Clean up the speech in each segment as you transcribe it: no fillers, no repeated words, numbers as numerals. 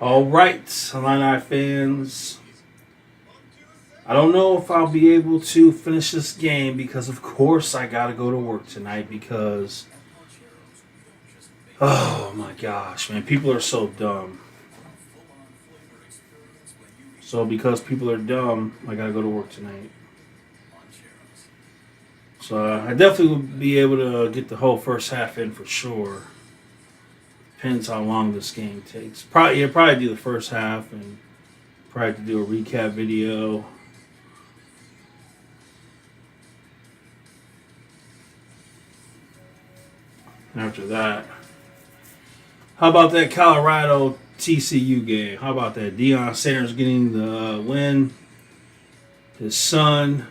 All right, Illini fans. I don't know if I'll be able to finish this game because, of course, I got to go to work tonight because, oh my gosh, man, people are so dumb. So because people are dumb, I got to go to work tonight. So I definitely will be able to get the whole first half in for sure. Depends how long this game takes. Probably do the first half and probably to do a recap video. After that, how about that Colorado TCU game? How about that? Deion Sanders getting the win. His son,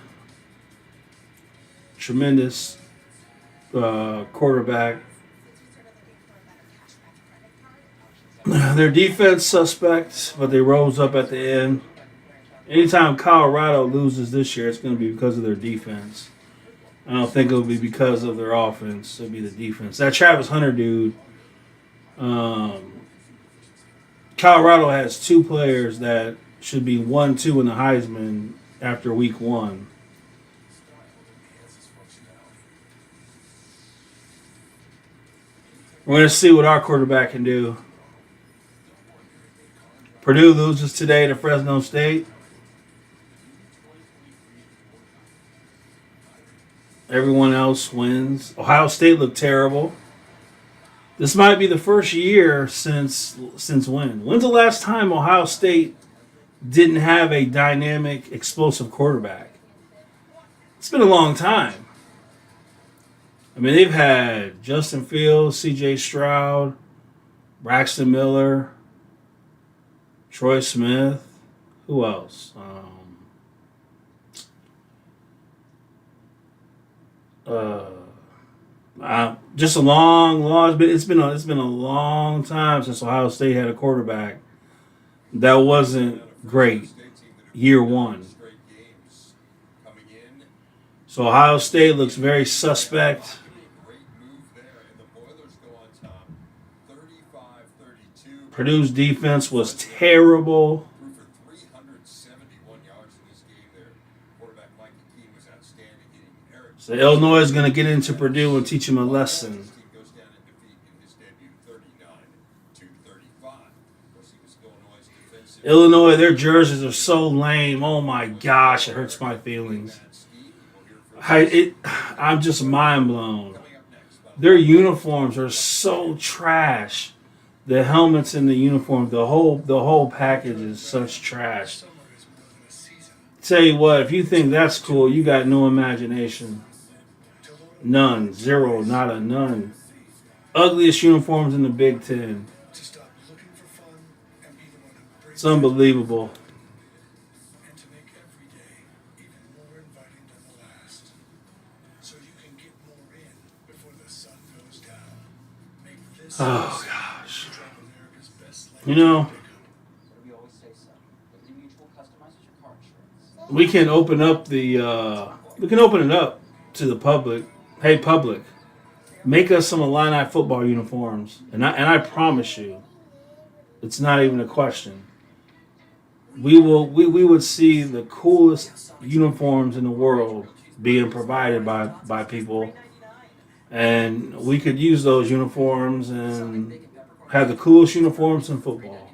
tremendous quarterback. Their defense suspect, but they rose up at the end. Anytime Colorado loses this year, it's going to be because of their defense. I don't think it'll be because of their offense. It'll be the defense. That Travis Hunter dude, Colorado has two players that should be 1-2 in the Heisman after week 1. We're going to see what our quarterback can do. Purdue loses today to Fresno State. Everyone else wins. Ohio State looked terrible. This might be the first year since when? When's the last time Ohio State didn't have a dynamic, explosive quarterback? It's been a long time. I mean, they've had Justin Fields, C.J. Stroud, Braxton Miller, Troy Smith. Who else? Just a long. It's been a long time since Ohio State had a quarterback that wasn't great year 1. So Ohio State looks very suspect. Purdue's defense was terrible. So Illinois is going to get into Purdue and teach him a lesson. Illinois, their jerseys are so lame. Oh my gosh, it hurts my feelings. I'm just mind blown. Their uniforms are so trash. The helmets and the uniform, the whole package is such trash. Tell you what, if you think that's cool, you got no imagination. None. Zero. Not a none. Ugliest uniforms in the Big Ten. It's unbelievable. Oh gosh. You know, we can open up it up to the public. Hey, public, make us some Illini football uniforms, and I promise you, it's not even a question. We would see the coolest uniforms in the world being provided by people, and we could use those uniforms and have the coolest uniforms in football.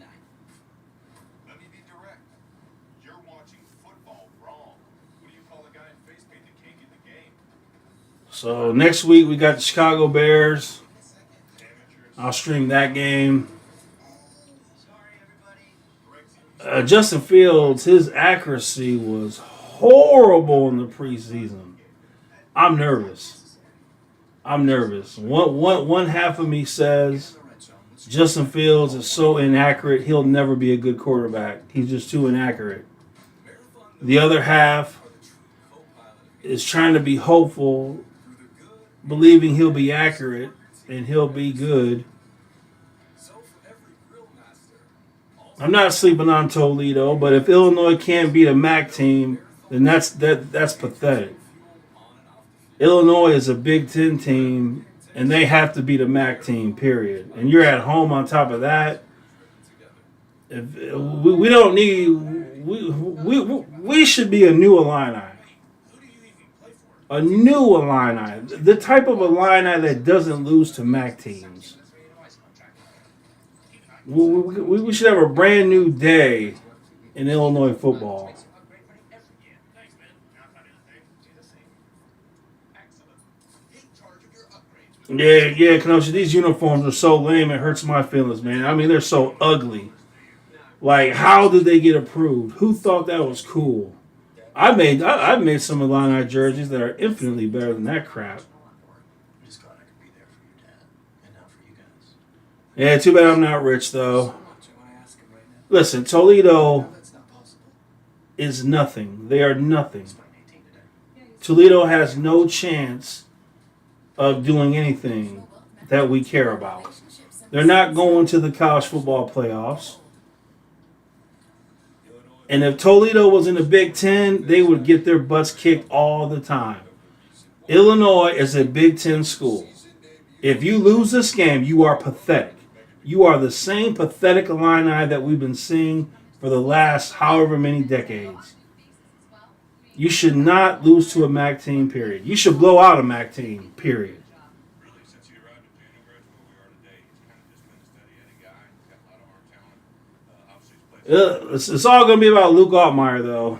So next week we got the Chicago Bears. I'll stream that game. Justin Fields, his accuracy was horrible in the preseason. I'm nervous. One half of me says Justin Fields is so inaccurate, he'll never be a good quarterback. He's just too inaccurate. The other half is trying to be hopeful, believing he'll be accurate and he'll be good. I'm not sleeping on Toledo, but if Illinois can't beat a MAC team, then that's pathetic. Illinois is a Big Ten team, and they have to be the MAC team, period. And you're at home on top of that. If, we don't need we should be a new Illini. A new Illini. The type of Illini that doesn't lose to MAC teams. We should have a brand new day in Illinois football. Yeah, Kenosha, these uniforms are so lame, it hurts my feelings, man. I mean, they're so ugly. Like, how did they get approved? Who thought that was cool? I've made some Illini jerseys that are infinitely better than that crap. Yeah, too bad I'm not rich, though. Listen, Toledo is nothing. They are nothing. Toledo has no chance of doing anything that we care about. They're not going to the college football playoffs. And if Toledo was in the Big Ten, they would get their butts kicked all the time. Illinois is a Big Ten school. If you lose this game, you are pathetic. You are the same pathetic Illini that we've been seeing for the last however many decades. You should not lose to a MAC team, period. You should blow out a MAC team, period. It's all going to be about Luke Altmaier, though.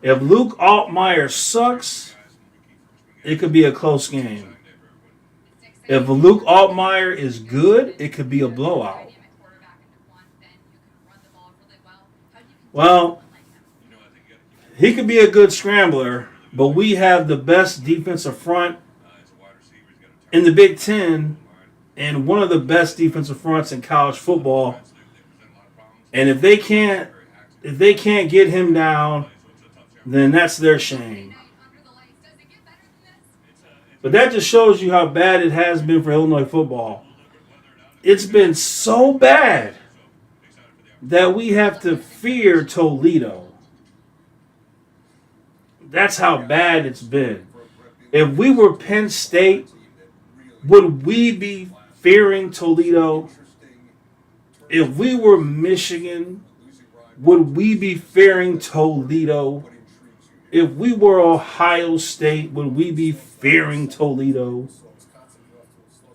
If Luke Altmaier sucks, it could be a close game. If Luke Altmaier is good, it could be a blowout. Well, he could be a good scrambler, but we have the best defensive front in the Big Ten and one of the best defensive fronts in college football. And if they can't get him down, then that's their shame. But that just shows you how bad it has been for Illinois football. It's been so bad that we have to fear Toledo. That's how bad it's been. If we were Penn State, would we be fearing Toledo? If we were Michigan, would we be fearing Toledo? If we were Ohio State, would we be fearing Toledo?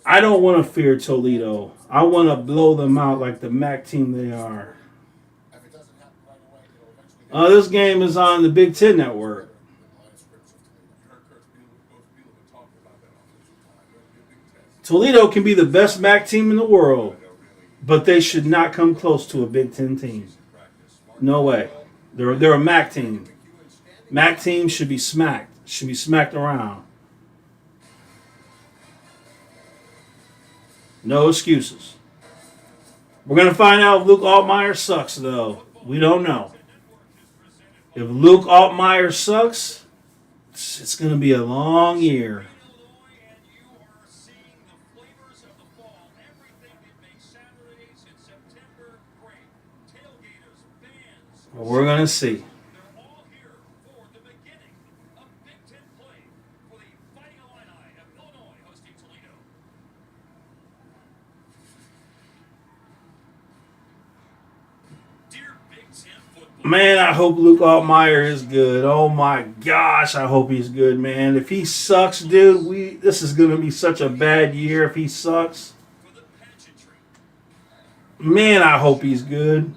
I don't want to fear Toledo. I want to blow them out like the MAC team they are. This game is on the Big Ten Network. Toledo can be the best MAC team in the world, but they should not come close to a Big Ten team. No way. They're a MAC team. MAC teams should be smacked around. No excuses. We're going to find out if Luke Altmaier sucks, though. We don't know. If Luke Altmaier sucks, it's going to be a long year. We're going to see. Man, I hope Luke Altmaier is good. Oh my gosh, I hope he's good, man. If he sucks, dude, this is going to be such a bad year if he sucks. Man, I hope he's good.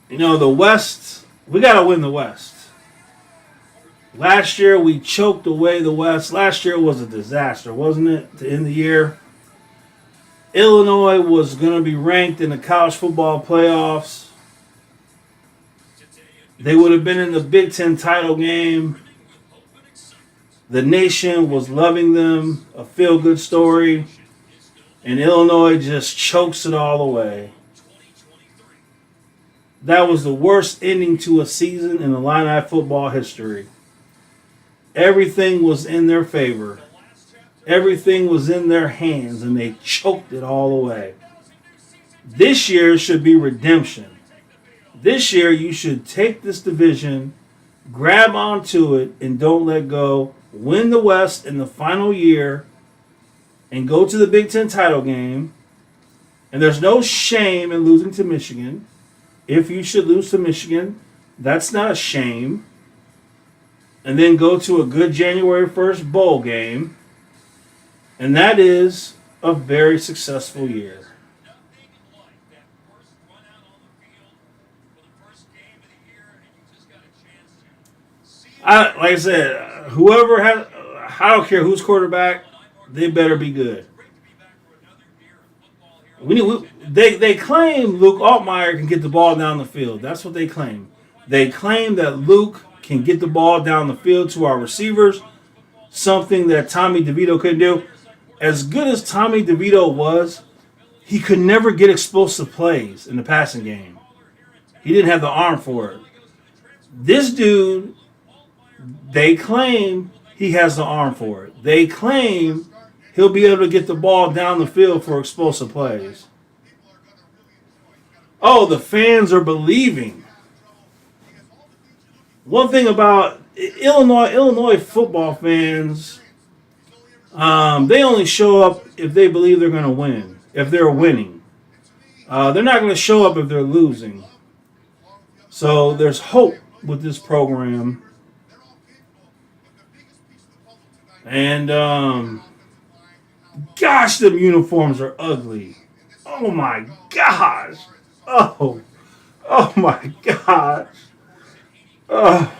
You know, the West, we got to win the West. Last year, we choked away the West. Last year was a disaster, wasn't it, to end the year? Illinois was going to be ranked in the college football playoffs. They would have been in the Big Ten title game. The nation was loving them, a feel-good story. And Illinois just chokes it all away. That was the worst ending to a season in Illini football history. Everything was in their favor. Everything was in their hands, and they choked it all away. This year should be redemption. This year you should take this division, grab onto it, and don't let go. Win the West in the final year and go to the Big Ten title game. And there's no shame in losing to Michigan. If you should lose to Michigan, that's not a shame. And then go to a good January 1st bowl game. And that is a very successful year. Like I said, whoever has, I don't care who's quarterback, they better be good. They claim Luke Altmaier can get the ball down the field. That's what they claim. They claim that Luke can get the ball down the field to our receivers, something that Tommy DeVito couldn't do. As good as Tommy DeVito was, he could never get explosive plays in the passing game. He didn't have the arm for it. This dude, they claim he has the arm for it. They claim he'll be able to get the ball down the field for explosive plays. Oh, the fans are believing. One thing about Illinois football fans, they only show up if they believe they're going to win, if they're winning. They're not going to show up if they're losing. So there's hope with this program. And, gosh, them uniforms are ugly. Oh, my gosh. Oh my gosh. Oh.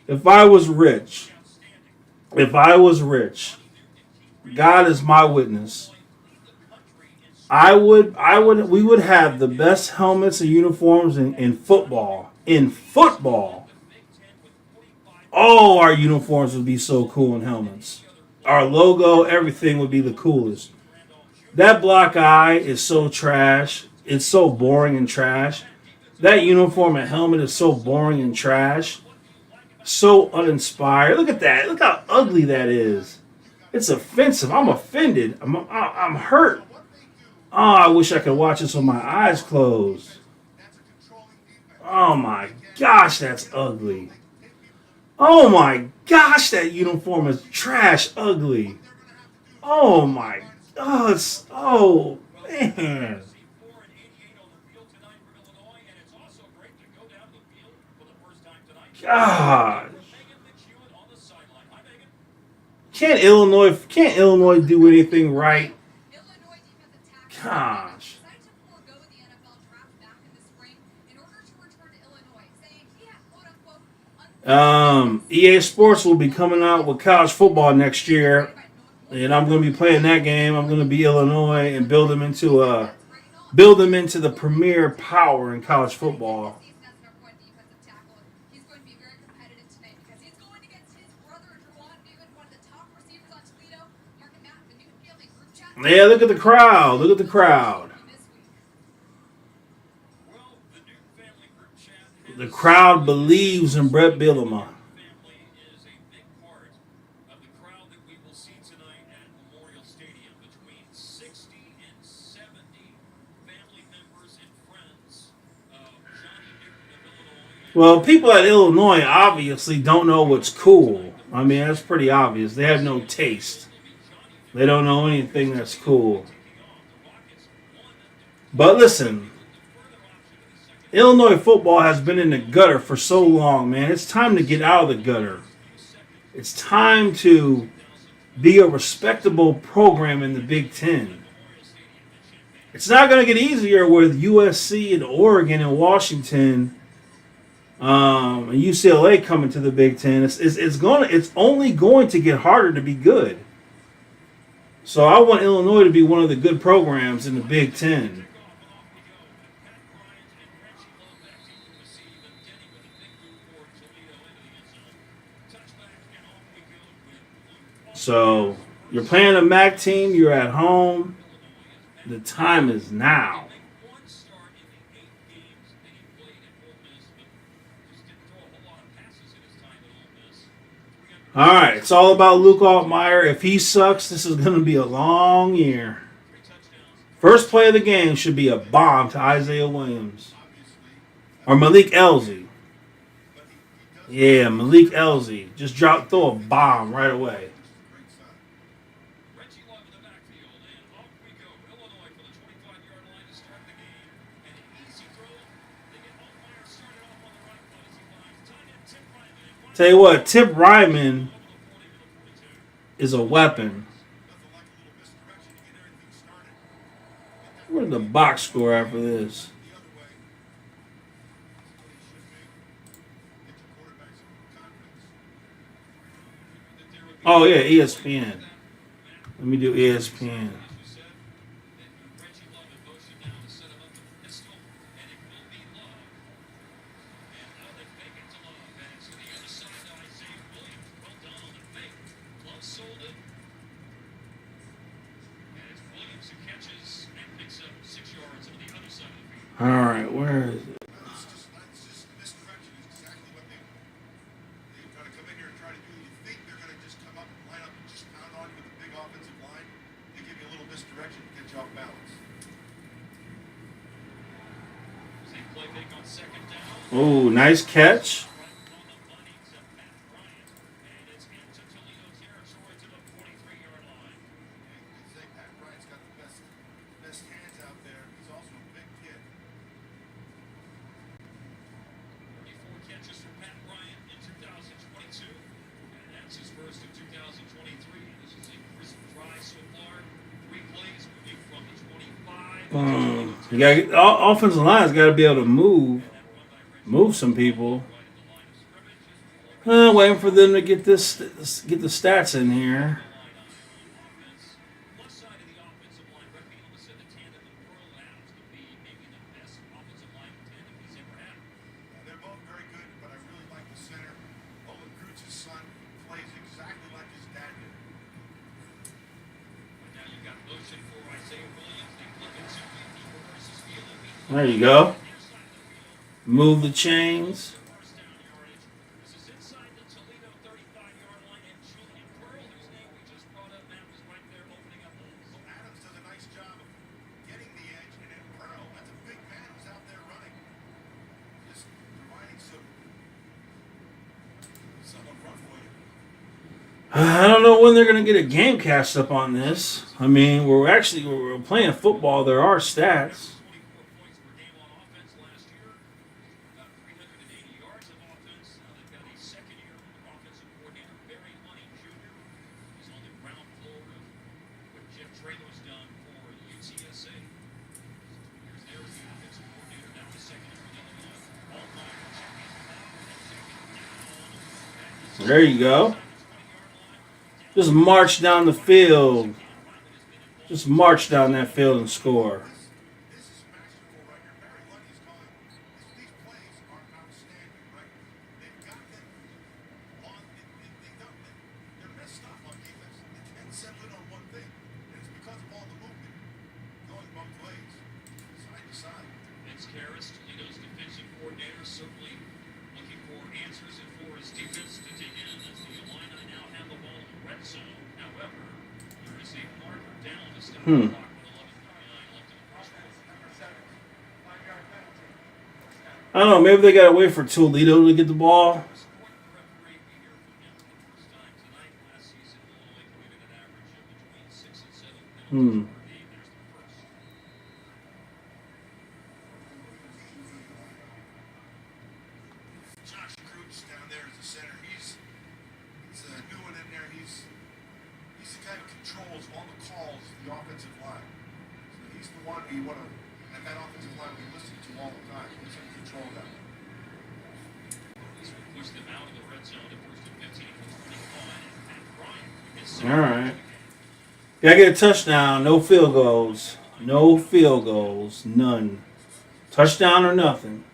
If I was rich, God is my witness, we would have the best helmets and uniforms in football. In football. Oh, our uniforms would be so cool in helmets. Our logo, everything would be the coolest. That black eye is so trash. It's so boring and trash. That uniform and helmet is so boring and trash. So uninspired. Look at that. Look how ugly that is. It's offensive. I'm offended. I'm hurt. Oh, I wish I could watch this with my eyes closed. Oh my gosh, that's ugly. Oh my gosh, that uniform is trash ugly. Oh my, oh man. God. Can't Illinois do anything right? Gosh. EA Sports will be coming out with college football next year, and I'm going to be playing that game. I'm going to be Illinois and build them into the premier power in college football. Yeah, look at the crowd. Look at the crowd. The crowd believes in Brett Bielema. Well, people at Illinois obviously don't know what's cool. I mean, that's pretty obvious. They have no taste. They don't know anything that's cool. But listen, Illinois football has been in the gutter for so long, man. It's time to get out of the gutter. It's time to be a respectable program in the Big Ten. It's not going to get easier with USC and Oregon and Washington and UCLA coming to the Big Ten. It's only going to get harder to be good. So I want Illinois to be one of the good programs in the Big Ten. So you're playing a MAC team, you're at home. The time is now. All right, it's all about Luke Altmaier. If he sucks, this is going to be a long year First play of the game should be a bomb to Isaiah Williams or Malik Elzy. Yeah, Malik Elzy. Just throw a bomb right away. Tell you what, Tip Ryman is a weapon. Where's the box score after this? Oh yeah, ESPN. Let me do ESPN. All right, where is it? Oh, nice catch. You got offensive line's got to be able to move some people. Waiting for them to get the stats in here. There you go. Move the chains. I don't know when they're going to get a game cast up on this. I mean, we're playing football. There are stats. There you go. Just march down the field. Just march down that field and score. I don't know. Maybe they got to wait for Toledo to get the ball. All right. Gotta get a touchdown. No field goals. No field goals. None. Touchdown or nothing.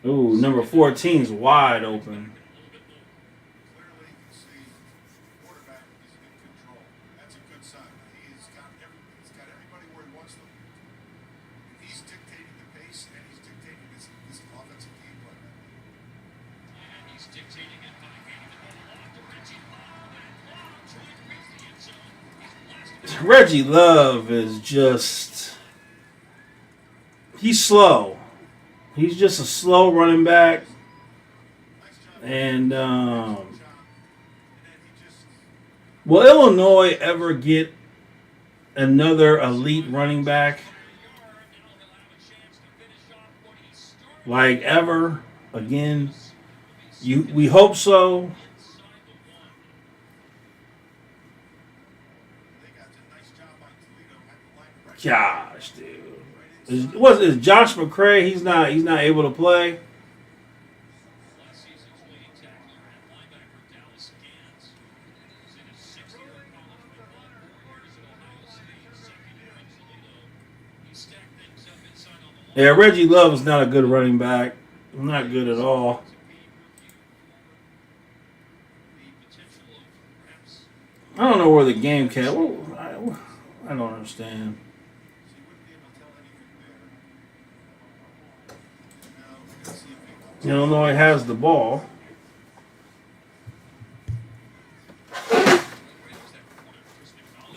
Ooh, number 14 is wide open. Reggie Love is just, he's slow. He's just a slow running back. And will Illinois ever get another elite running back? Like ever again? We hope so. Gosh, dude. Is Josh McCray? He's not able to play. Yeah, Reggie Love is not a good running back. Not good at all. I don't know where the game cat. I don't understand. Illinois has the ball.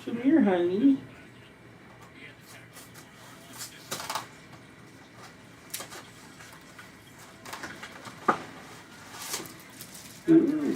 Come here, honey. Ooh.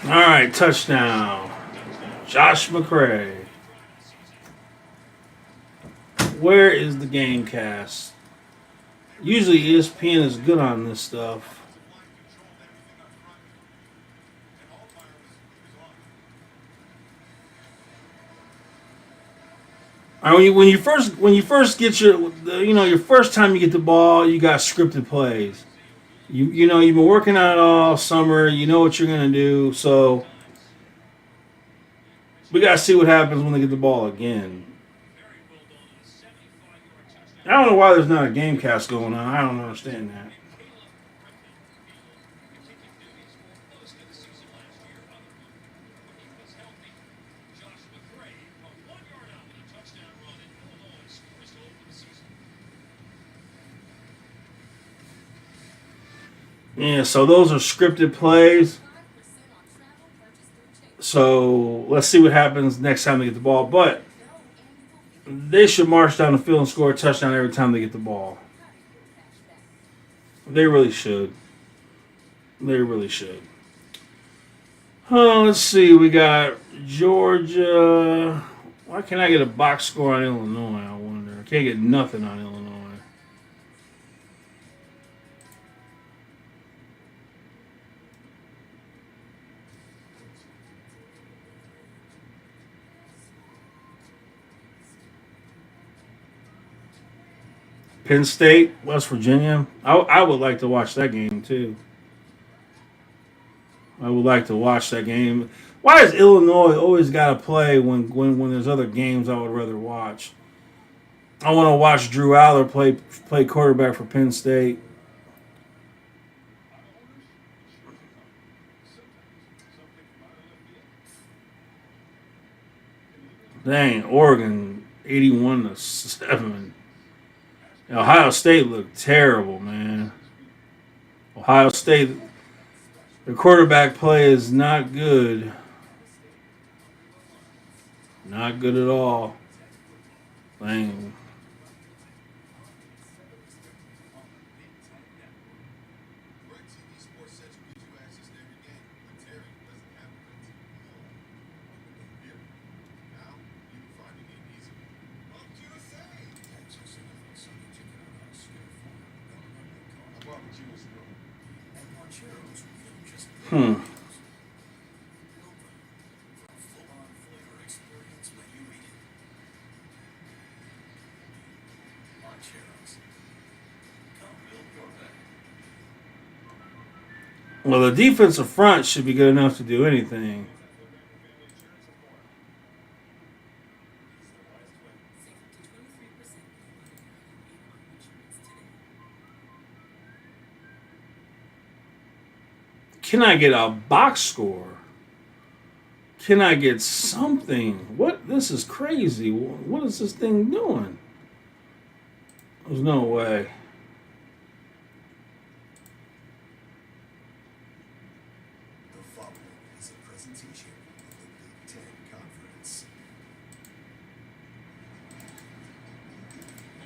All right, touchdown. Josh McCray. Where is the game cast? Usually ESPN is good on this stuff. All right, when you first get your first time you get the ball, you got scripted plays. You've been working on it all summer. You know what you're gonna do. So we gotta see what happens when they get the ball again. I don't know why there's not a game cast going on. I don't understand that. Yeah, so those are scripted plays. So let's see what happens next time they get the ball. But they should march down the field and score a touchdown every time they get the ball. They really should. They really should. Let's see. We got Georgia. Why can't I get a box score on Illinois? I wonder. I can't get nothing on Illinois. Penn State, West Virginia. I would like to watch that game too. I would like to watch that game. Why does Illinois always got to play when there's other games I would rather watch? I want to watch Drew Aller play quarterback for Penn State. Dang, Oregon 81-7. Ohio State looked terrible, man. Ohio State, the quarterback play is not good. Not good at all. Dang. Hmm. Well, the defensive front should be good enough to do anything. Can I get a box score? Can I get something? What? This is crazy. What is this thing doing? There's no way.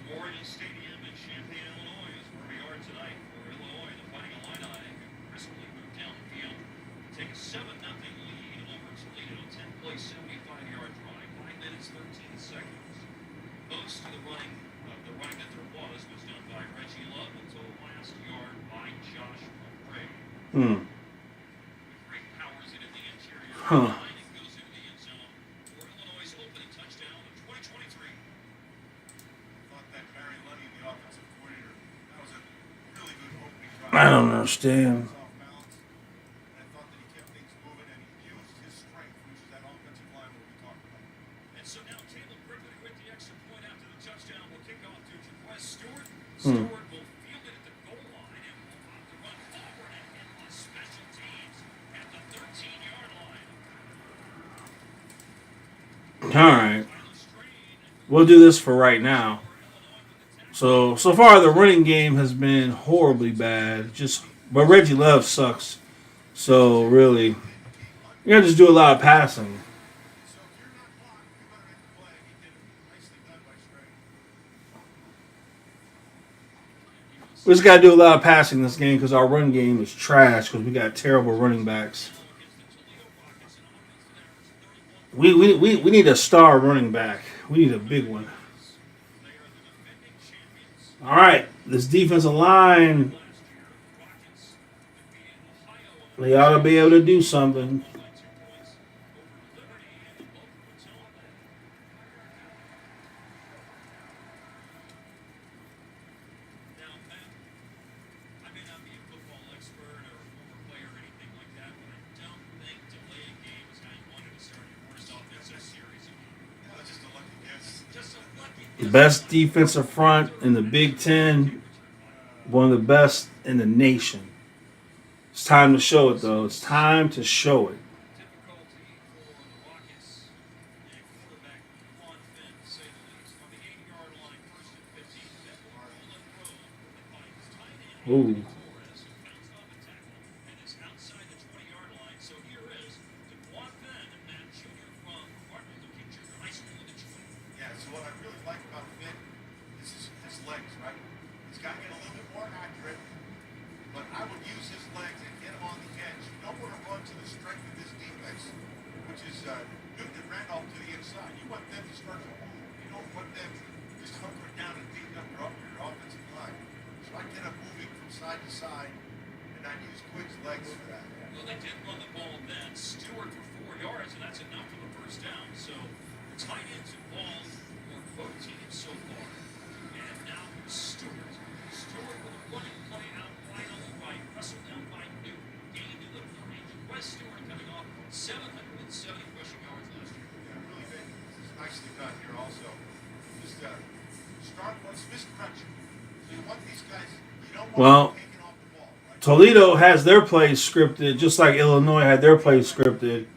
Memorial Stadium in Champaign, Illinois is where we are tonight. For Illinois, the Fighting Illini recently moved down the field to take a 7-0 lead over Toledo. 10-play, 75-yard drive, 5 minutes, 13 seconds. Most of the running that there was done by Reggie Love until the last yard by Josh McRae. Hmm. With great powers in the interior. Huh. It goes into the end zone for Illinois' opening touchdown of 2023. I don't understand. And so now Caleb Griffin with the extra point after the touchdown will kick off to Wes Stewart. Hmm. Stewart will field it at the goal line and will have to run forward and hit on special teams at the 13-yard line. All right. We'll do this for right now. So far the running game has been horribly bad. But Reggie Love sucks. So really, you gotta just do a lot of passing. We just gotta do a lot of passing this game because our run game is trash because we got terrible running backs. We need a star running back. We need a big one. All right, this defensive line, they ought to be able to do something. Best defensive front in the Big Ten, one of the best in the nation. It's time to show it, though. It's time to show it. Ooh. Well, Toledo has their plays scripted, just like Illinois had their plays scripted.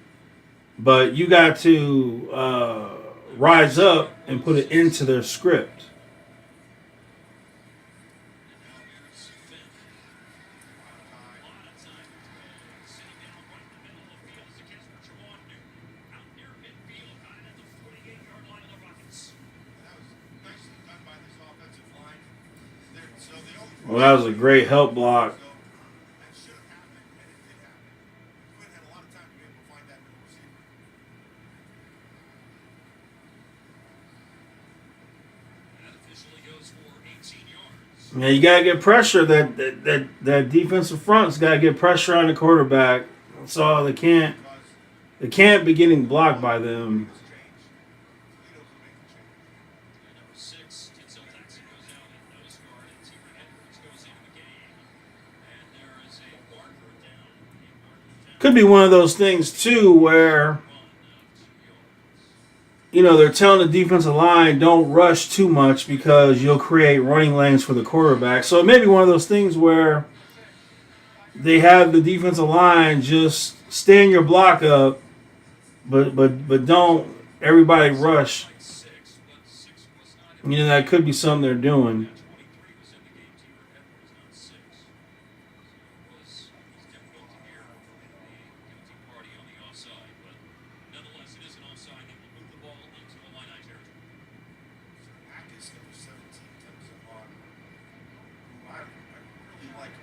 But you got to rise up and put it into their script. Well, that was a great help block. Yeah, you gotta get pressure. That defensive front's gotta get pressure on the quarterback. That's all. They can't be getting blocked by them. Could be one of those things too where they're telling the defensive line don't rush too much because you'll create running lanes for the quarterback. So it may be one of those things where they have the defensive line just stand your block up, but don't everybody rush. That could be something they're doing.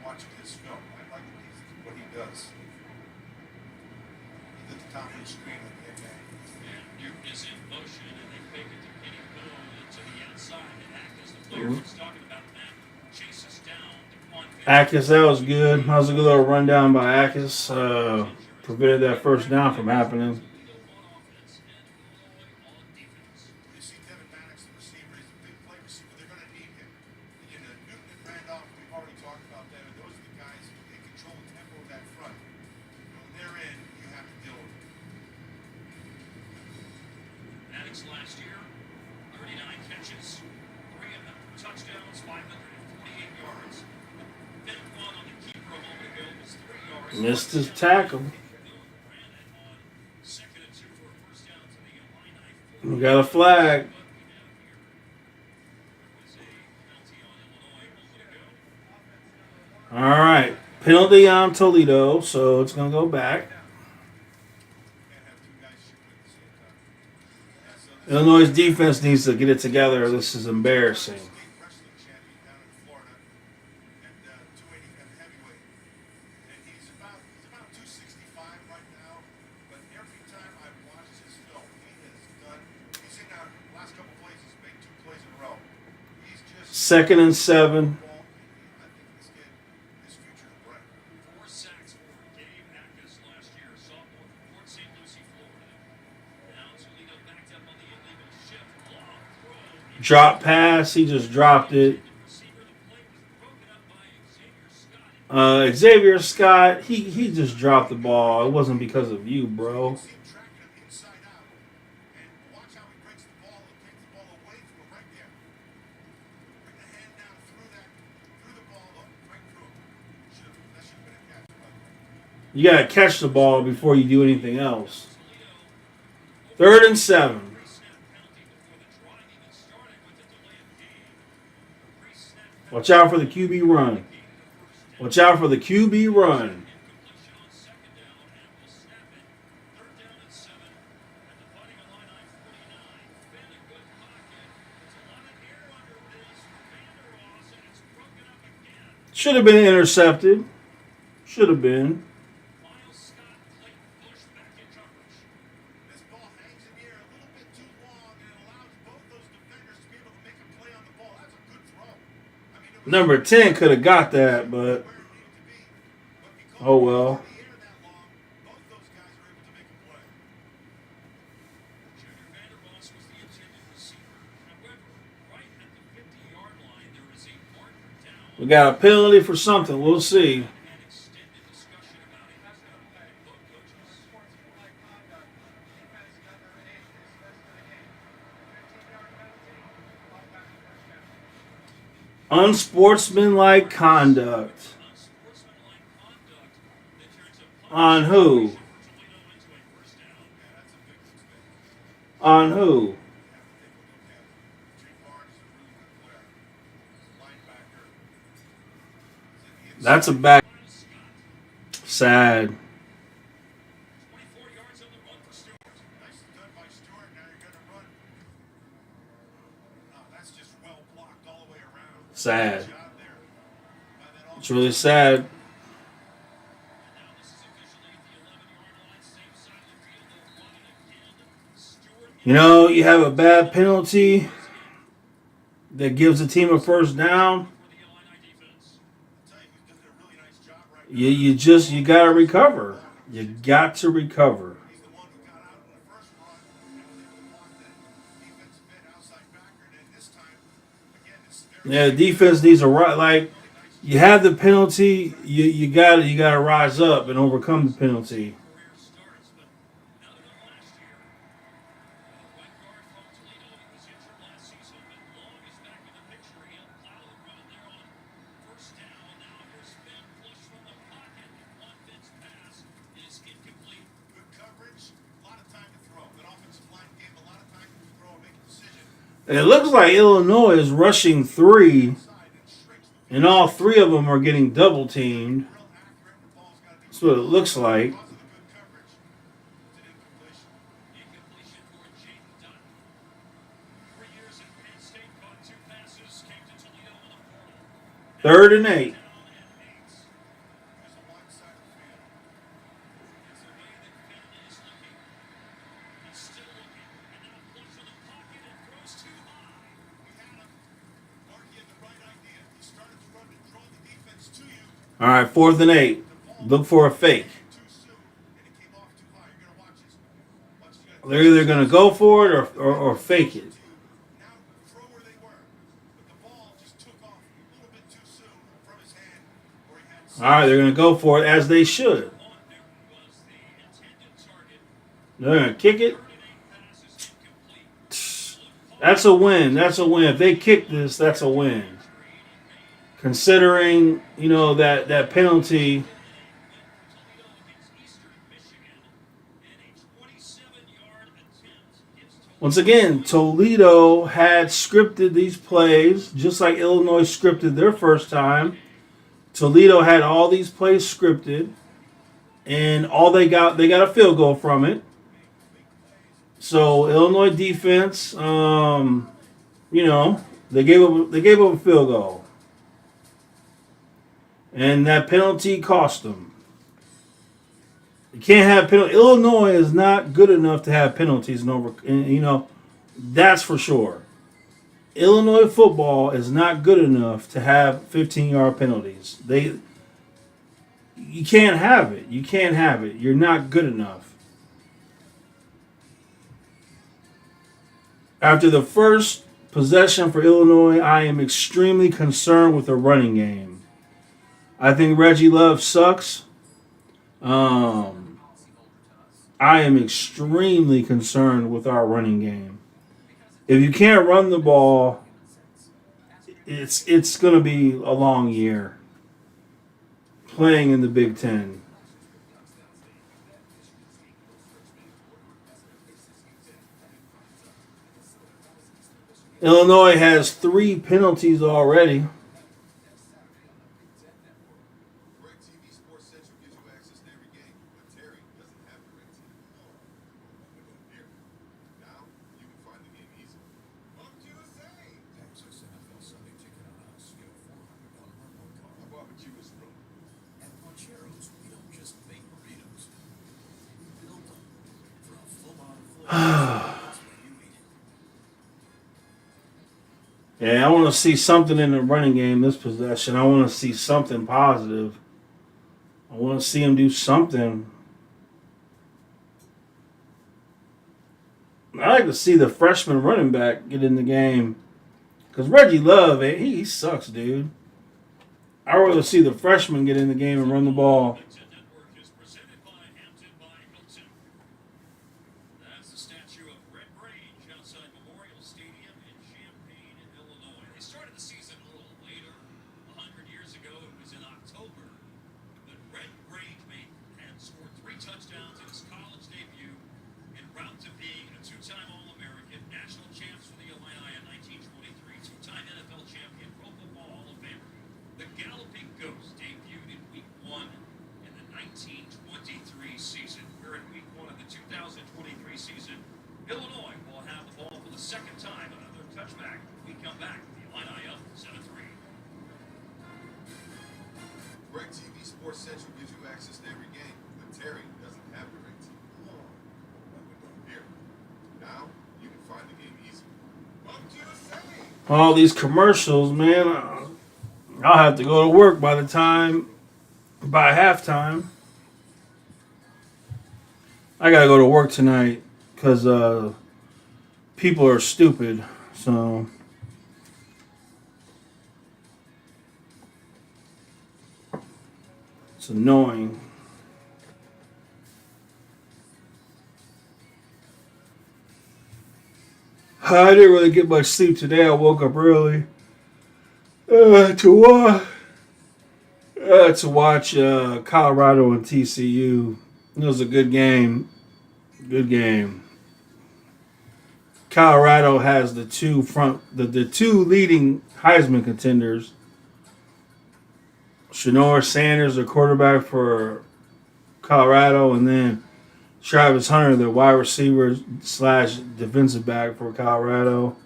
Watching his film, I like what he does. He's at the top of the screen with the game. And Duke is in motion, and they fake it to Kenny Boone to the outside. And Atkins, the player was talking about that, chases down DeQuan. Atkins, that was good. That was a good little rundown by Atkins. Prevented that first down from happening. You see Devin Maddox, the receiver, he's a big play receiver. They're going to need him. You know, Newton and Randolph, we've already talked about them, and those are the guys who they control the tempo of that front. When they're in, you have to deal with them. Maddox last year, 39 catches, 3 of them touchdowns, 548 yards. Ben Quan on the keeper a moment ago was 3 yards. Missed his tackle. We got a flag. All right. Penalty on Toledo, so it's going to go back. Illinois' defense needs to get it together. This is embarrassing. Second and 7. Drop pass. He just dropped it. Xavier Scott, he just dropped the ball. It wasn't because of you, bro. You got to catch the ball before you do anything else. 3rd and 7. Watch out for the QB run. Watch out for the QB run. Should have been intercepted. Should have been. Number 10 could have got that, but oh well. We got a penalty for something. We'll see. Unsportsmanlike conduct. On who? On who? That's a back. Sad. Sad. It's really sad. You have a bad penalty that gives the team a first down. You got to recover. You got to recover. Yeah, the defense needs a right. Like, you have the penalty. You gotta rise up and overcome the penalty. career starts, but now they're not last year. Right guard from Toledo, he was injured last season, but Long is back in the picture. He'll plow the run there on first down. Now here's Finn flush from the pocket. One Finn's pass is incomplete. Good coverage, a lot of time to throw. That offensive line gave him a lot of time to throw and make a decision. And it looks like Illinois is rushing three, Side and shrinks the and all three of them are getting double teamed. real accurate. The ball's got to be That's what it looks like. because of the good coverage. It's an incompletion. Incompletion for Jaden Dunn. 3 years at Penn State, caught 2 passes, came to Toledo in the portal. 3rd and 8. Down and 8. There's a wide side of the field. It's the way that Finn is looking. He's still looking. And now flush from the pocket and throws too high. We had him. Mark, he had the right idea. He started to run and draw the defense to you. All right, 4th and 8. Look for a fake. Too soon, and it came off too high. You're going to watch this. Watch this. They're either going to go for it or fake it. Now throw where they were. But the ball just took off a little bit too soon from his hand where he had All right, they're going to go for it as they should. On Newton was the intended target. They're going to kick it. 3rd and 8 pass is incomplete. That's a win. That's a win. If they kick this, that's a win. Considering, that penalty. Toledo against Eastern Michigan, and a 27-yard attempt gives Toledo. Once again, Toledo had scripted these plays just like Illinois scripted their first time. Toledo had all these plays scripted, and all they got a field goal from it. So Illinois defense, they gave up a field goal, and that penalty cost them. You can't have penalty. Illinois is not good enough to have penalties that's for sure. Illinois football is not good enough to have 15-yard penalties. You can't have it. You can't have it. You're not good enough. After the first possession for Illinois, I am extremely concerned with the running game. I think Reggie Love sucks. I am extremely concerned with our running game. If you can't run the ball, it's going to be a long year playing in the Big Ten. Illinois has 3 penalties already. Direct TV Sports Central gives you access to every game, but Terry doesn't have Direct TV. Here. Now you can find the game easy. Welcome to USA. Access NFL Sunday ticket on us. Get a $400 report card. How about with you, Mr. Rowe? At Rancheros, we don't just make burritos. We build them for a full-on flavor. That's where you eat it. Yeah, I want to see something in the running game this possession. I want to see something positive. I want to see him do something. I like to see the freshman running back get in the game. Because Reggie Love, he sucks, dude. I'd rather see the freshman get in the game and run the ball. Hamilton Network is presented by Hampton by Hilton. That's the statue of Red Grange outside Memorial Stadium in Champaign, Illinois. They started the season a little later. 100 years ago, it was in October. But Red Grange had scored 3 touchdowns in his college debut, en route to being a 2-time All-American, national champs for the Illini in 1923, 2-time NFL champion, Pro Football Hall of Famer. The Galloping Ghost debuted in Week 1 in the 1923 season. We're in Week 1 of the 2023 season. Illinois will have the ball for the second time. Another touchback. We come back. The Illini up 7-3. Direct TV Sports Central gives you access to every game, but Terry doesn't have Direct TV. Here. Now you can find the game easy. Welcome to USA. All these commercials, man. I'll have to go to work by halftime. I gotta go to work tonight because people are stupid. So It's annoying. I didn't really get much sleep today. I woke up early to watch Colorado and TCU. It was a good game. Good game. Colorado has the two leading Heisman contenders. Shanoir Sanders, the quarterback for Colorado, and then Travis Hunter, the wide receiver / defensive back for Colorado.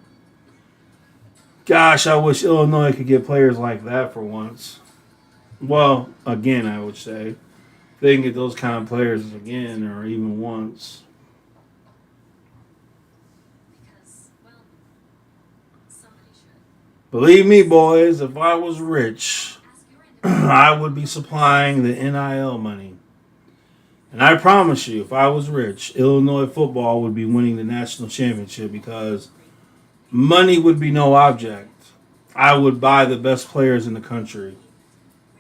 Gosh, I wish Illinois could get players like that for once. Well, again, I would say. If they can get those kind of players again or even once. Believe me, boys, if I was rich, I would be supplying the NIL money. And I promise you, if I was rich, Illinois football would be winning the national championship because money would be no object. I would buy the best players in the country.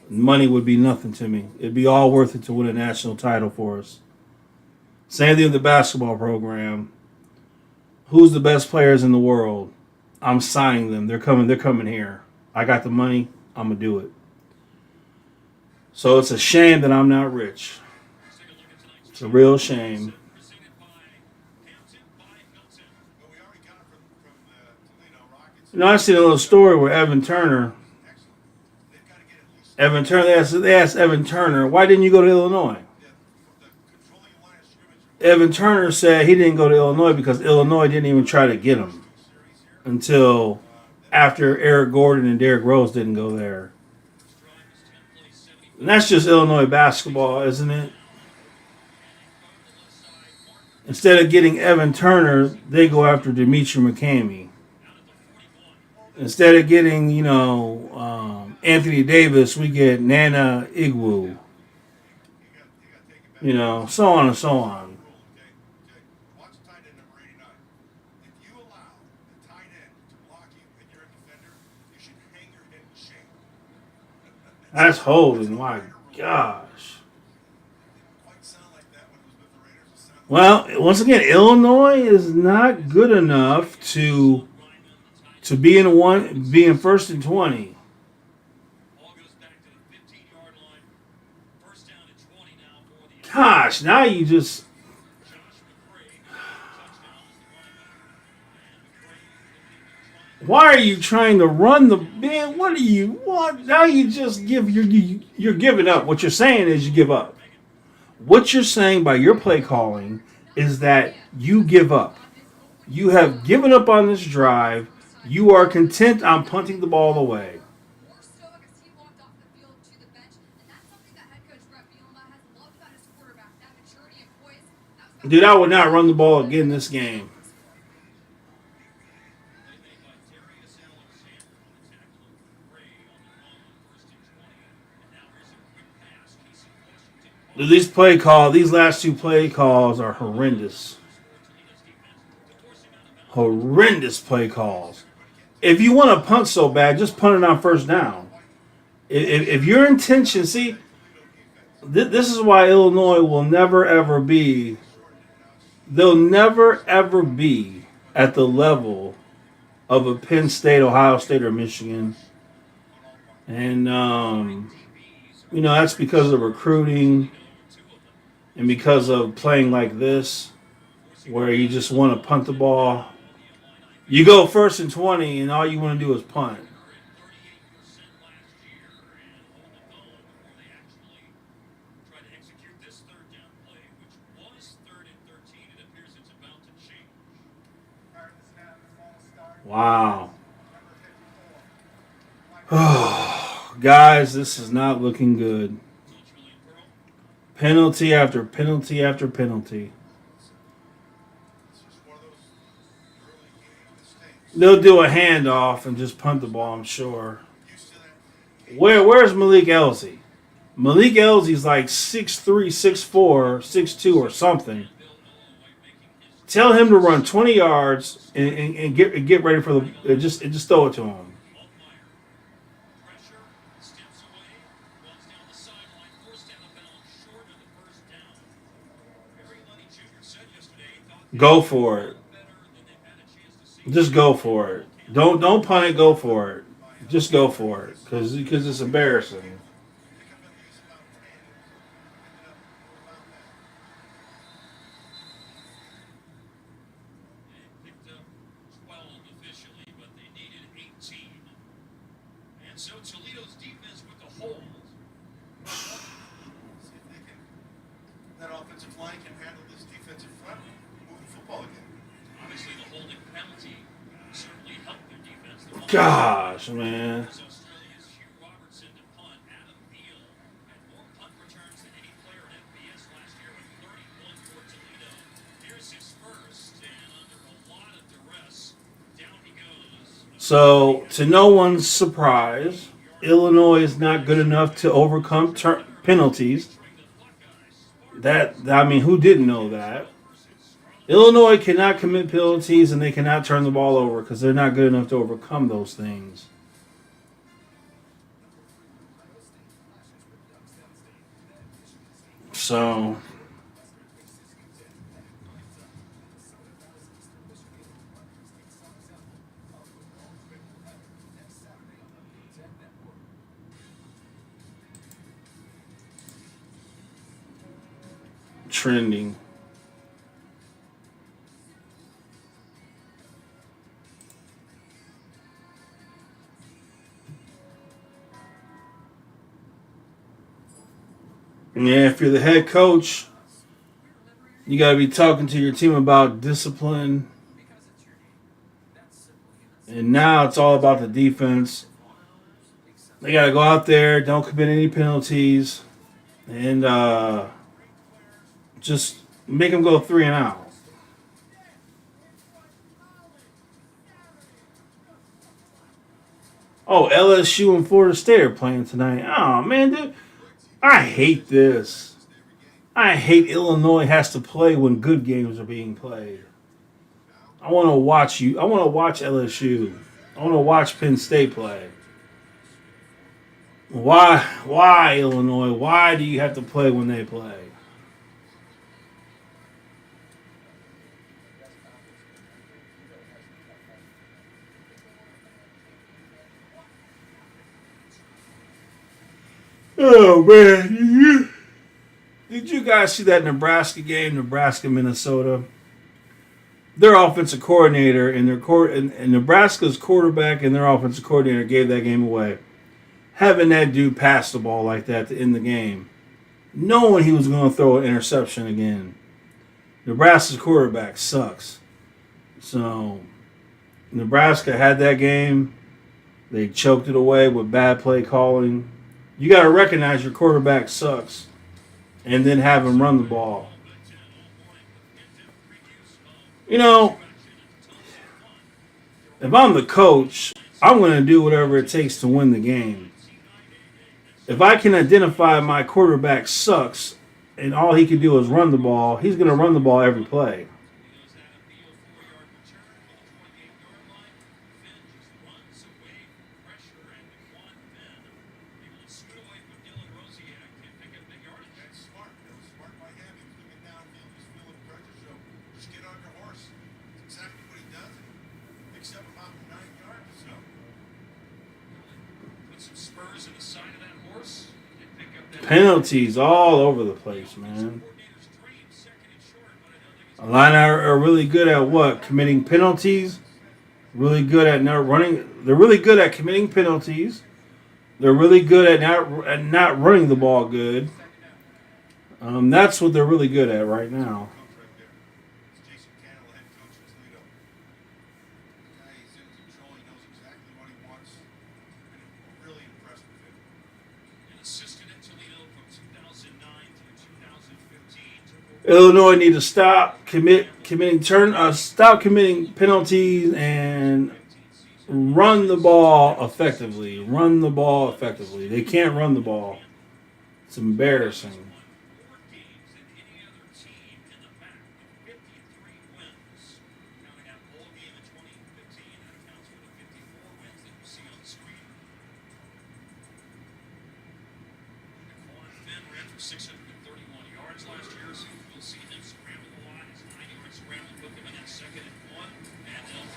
Money would be nothing to me. It'd be all worth it to win a national title for us. Same thing with the basketball program. Who's the best players in the world? I'm signing them. They're coming here. I got the money. I'm going to do it. So it's a shame that I'm not rich. It's a real shame. You know, I seen a little story where they asked Evan Turner, why didn't you go to Illinois? Evan Turner said he didn't go to Illinois because Illinois didn't even try to get him until after Eric Gordon and Derrick Rose didn't go there. And that's just Illinois basketball, isn't it? Instead of getting Evan Turner, they go after Dimitri McCamey. Instead of getting, Anthony Davis, we get Nana Igwu. So on and so on. Watch tight end number 89. If you allow the tight end to block you and you're a defender, you should hang your head in shame. That's holding, my gosh. Quite sound like that when it was with the Raiders. Well, once again, Illinois is not good enough to be in first and 20. Ball goes back to the 15-yard line. First down and 20 now for the Gosh, now you just. Josh McCray. Touchdown is the running back. And McCray Why are you trying to run the man? What do you want? Now you just you're giving up. What you're saying is you give up. What you're saying by your play calling is that you give up. You have given up on this drive. You are content on punting the ball away. Dude, I would not run the ball again this game. Dude, these last two play calls are horrendous. Horrendous play calls. If you want to punt so bad, just punt it on first down. If your intention, see, this is why Illinois will never ever be. They'll never ever be at the level of a Penn State, Ohio State, or Michigan. And that's because of recruiting and because of playing like this, where you just want to punt the ball. You go first and 20, and all you want to do is punt. Wow. Oh, guys, this is not looking good. Penalty after penalty after penalty. They'll do a handoff and just punt the ball, I'm sure. Where's Malik Elzy? Malik Elzy's like 6'3", 6'4", 6'2", or something. Tell him to run 20 yards and get ready for the just throw it to him. Go for it. Just go for it. Don't punt it. Go for it. Just go for it, because it's embarrassing. Pick up a decent amount of hand. Ended up about that. They picked up 12 officially, but they needed 18. And so Toledo's defense with the hold. See if they can. That offensive line can handle this defensive front. Move the football again. Obviously, the holding penalty certainly helped their defense. Gosh, man. Australia's Hugh Robertson to punt. Adam Beal had more punt returns than any player in FBS last year with 31 for Toledo. Here's his first, and under a lot of duress, down he goes. So, to no one's surprise, Illinois is not good enough to overcome penalties. Who didn't know that? Illinois cannot commit penalties and they cannot turn the ball over because they're not good enough to overcome those things. So, trending. Yeah, if you're the head coach, you got to be talking to your team about discipline. And now it's all about the defense. They got to go out there, don't commit any penalties, and just make them go 3 and out. Oh, LSU and Florida State are playing tonight. Oh, man, dude. I hate this. I hate Illinois has to play when good games are being played. I want to watch you. I want to watch LSU. I want to watch Penn State play. Why Illinois? Why do you have to play when they play? Oh man, did you guys see that Nebraska game, Nebraska Minnesota? Their offensive coordinator and and Nebraska's quarterback and their offensive coordinator gave that game away. Having that dude pass the ball like that to end the game, knowing he was going to throw an interception again. Nebraska's quarterback sucks. So Nebraska had that game. They choked it away with bad play calling. You got to recognize your quarterback sucks and then have him run the ball. You know, if I'm the coach, I'm going to do whatever it takes to win the game. If I can identify my quarterback sucks and all he can do is run the ball, he's going to run the ball every play. That's smart. That was smart by him. He was looking downfield, just feeling the pressure. So just get on your horse. That's exactly what he does. And picks up about 9 yards. So Put some spurs in the side of that horse and pick up that Penalties all over the place, man. coordinator's dream, second and short, but I don't think it's A line are really good at what? Committing penalties. Really good at not running. They're really good at committing penalties. They're really good at not running the ball good. That's what they're really good at right now. coach right there. It's Jason Cannell, head coach of Toledo. The guy is in control. He knows exactly what he wants. Been really impressed with him. an assistant at Toledo from 2009 through 2015. Illinois need to stop committing penalties and run the ball effectively. Run the ball effectively. They can't run the ball. It's embarrassing. More games than any other team in the MAC with 53 wins. Counting that bowl game in 2015, that accounts for the 54 wins that you see on the screen. Quan Finn ran for 631 yards last year, so you'll see him scramble a lot. His 9-yard scramble, put them in that 2nd and 1, and they'll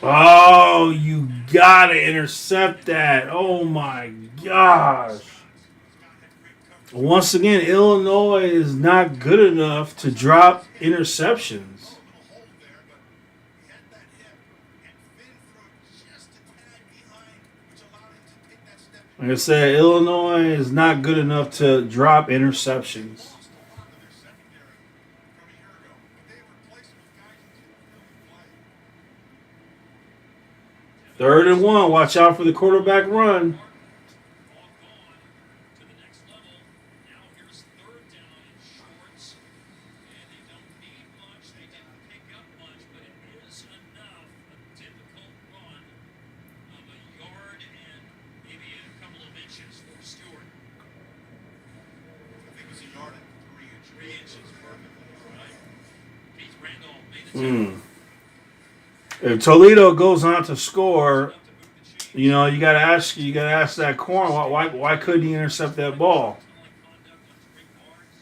throw it. Oh, you gotta intercept that. Oh my gosh. Once again, Illinois is not good enough to drop interceptions. Like I said, Illinois is not good enough to drop interceptions. Third and 1. Watch out for the quarterback run. All gone to the next level. Now here's 3rd down and shorts. And they don't need much. They didn't pick up much, but it is enough. A difficult run of a yard and maybe a couple of inches for Stewart. I think it was a yard and 3 inches. 3 inches, perfect. Right. Pete Randolph made the tackle. If Toledo goes on to score, Enough to move the chains. you know you gotta ask that corner why couldn't he intercept that ball? Like conduct on 3 guards.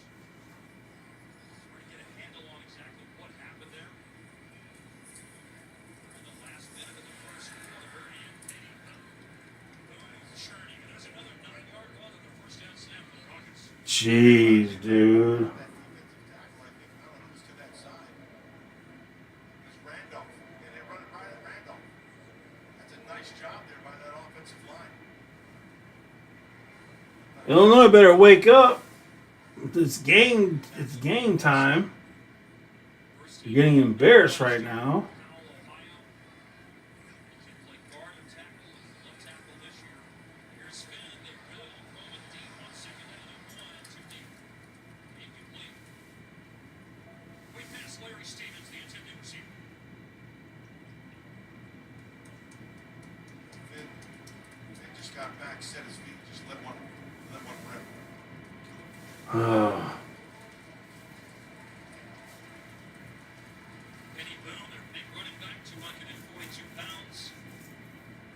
Trying to get a handle on exactly what happened there. In the last minute of the first quarter, and Churney. That's another 9-yard run on the first down snap for the Rockets. Jeez, dude. That defensive tackle, I think, I don't know who's to that side. It's Randolph. And they're running right at Randolph. That's a nice job there by that offensive line. Illinois better wake up. It's game time. First You're getting embarrassed right now. Powell, Ohio. Can play guard or tackle. He's left tackle this year. Here's Finn. They really don't throw it deep on 2nd down and 1 and 2 deep. Incomplete. Way past Larry Stevens, the intended receiver. Finn just got back, set his feet, just let one rip. Penny Boone, their big running back, 242 pounds.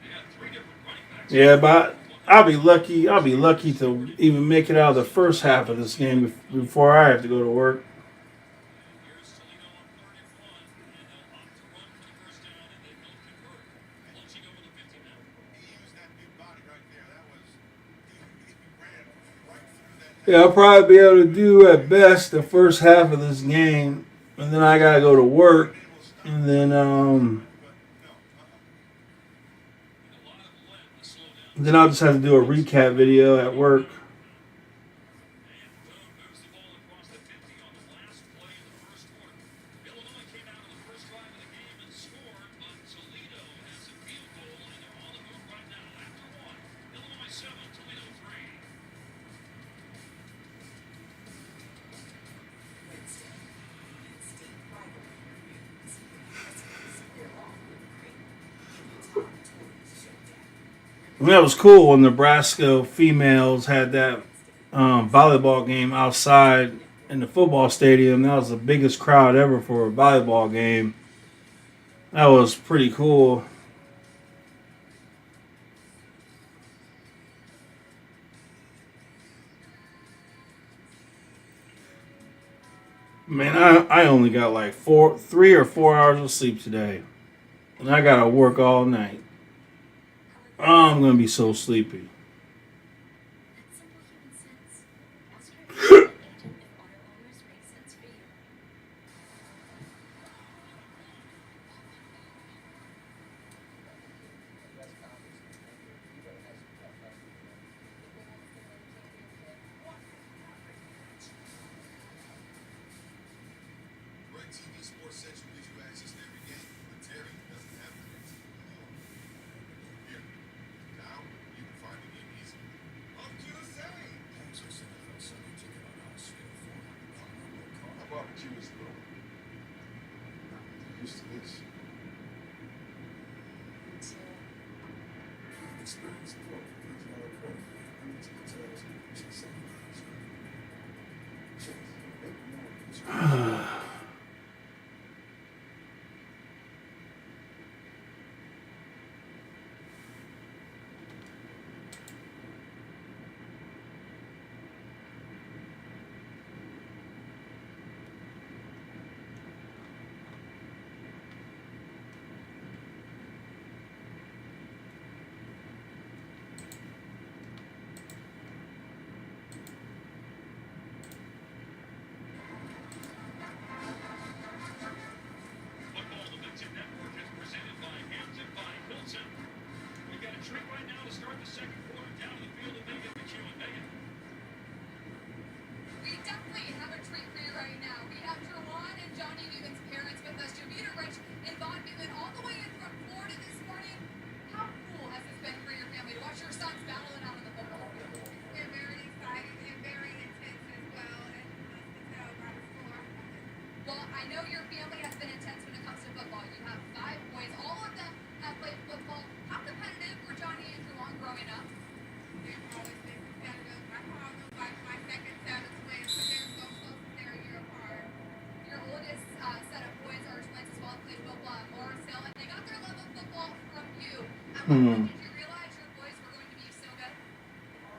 They had 3 different running backs. Yeah, but I'll be lucky to even make it out of the first half of this game before I have to go to work. Here's Toledo on 3rd and 1, and they'll opt to run for the first down, and they will convert. Closing over the 50 now. He used that big body right there. That was, he ran right through that. Yeah, I'll probably be able to do at best the first half of this game, and then I gotta go to work, and then And a lot of them left to slow down. I'll just have to do a recap video at work. And Boone moves the ball across the 50 on the last play of the first quarter. Illinois came out on the first drive of the game and scored, but Toledo has a field goal, and they're on the move right now. After 1, Illinois 7, Toledo 3. And that was cool when Nebraska females had that volleyball game outside in the football stadium. That was the biggest crowd ever for a volleyball game. That was pretty cool. Man, I only got like 3 or 4 hours of sleep today. And I gotta work all night. I'm gonna be so sleepy. Red TV Sports Central gives you access to every game, but Terry doesn't have the Red TV deal. Here, now you can find the game easy. I'm just saying. Access NFL Sunday ticket on us. Get a $400 How about what you was doing? Used to this. Experience the pro. $1,000 credit. Hundreds of hotels. Just $7. Check. Make more. know your family has been intense when it comes to football. You have 5 boys. All of them have played football. How competitive were Johnny and Juwan growing up? They've always been competitive. I call them like my second set of twins because they're so close and they're a year apart. Your oldest set of boys are twins as well, played football at Morris Hill, and they got their love of football from you. At what point did you realize your boys were going to be so good?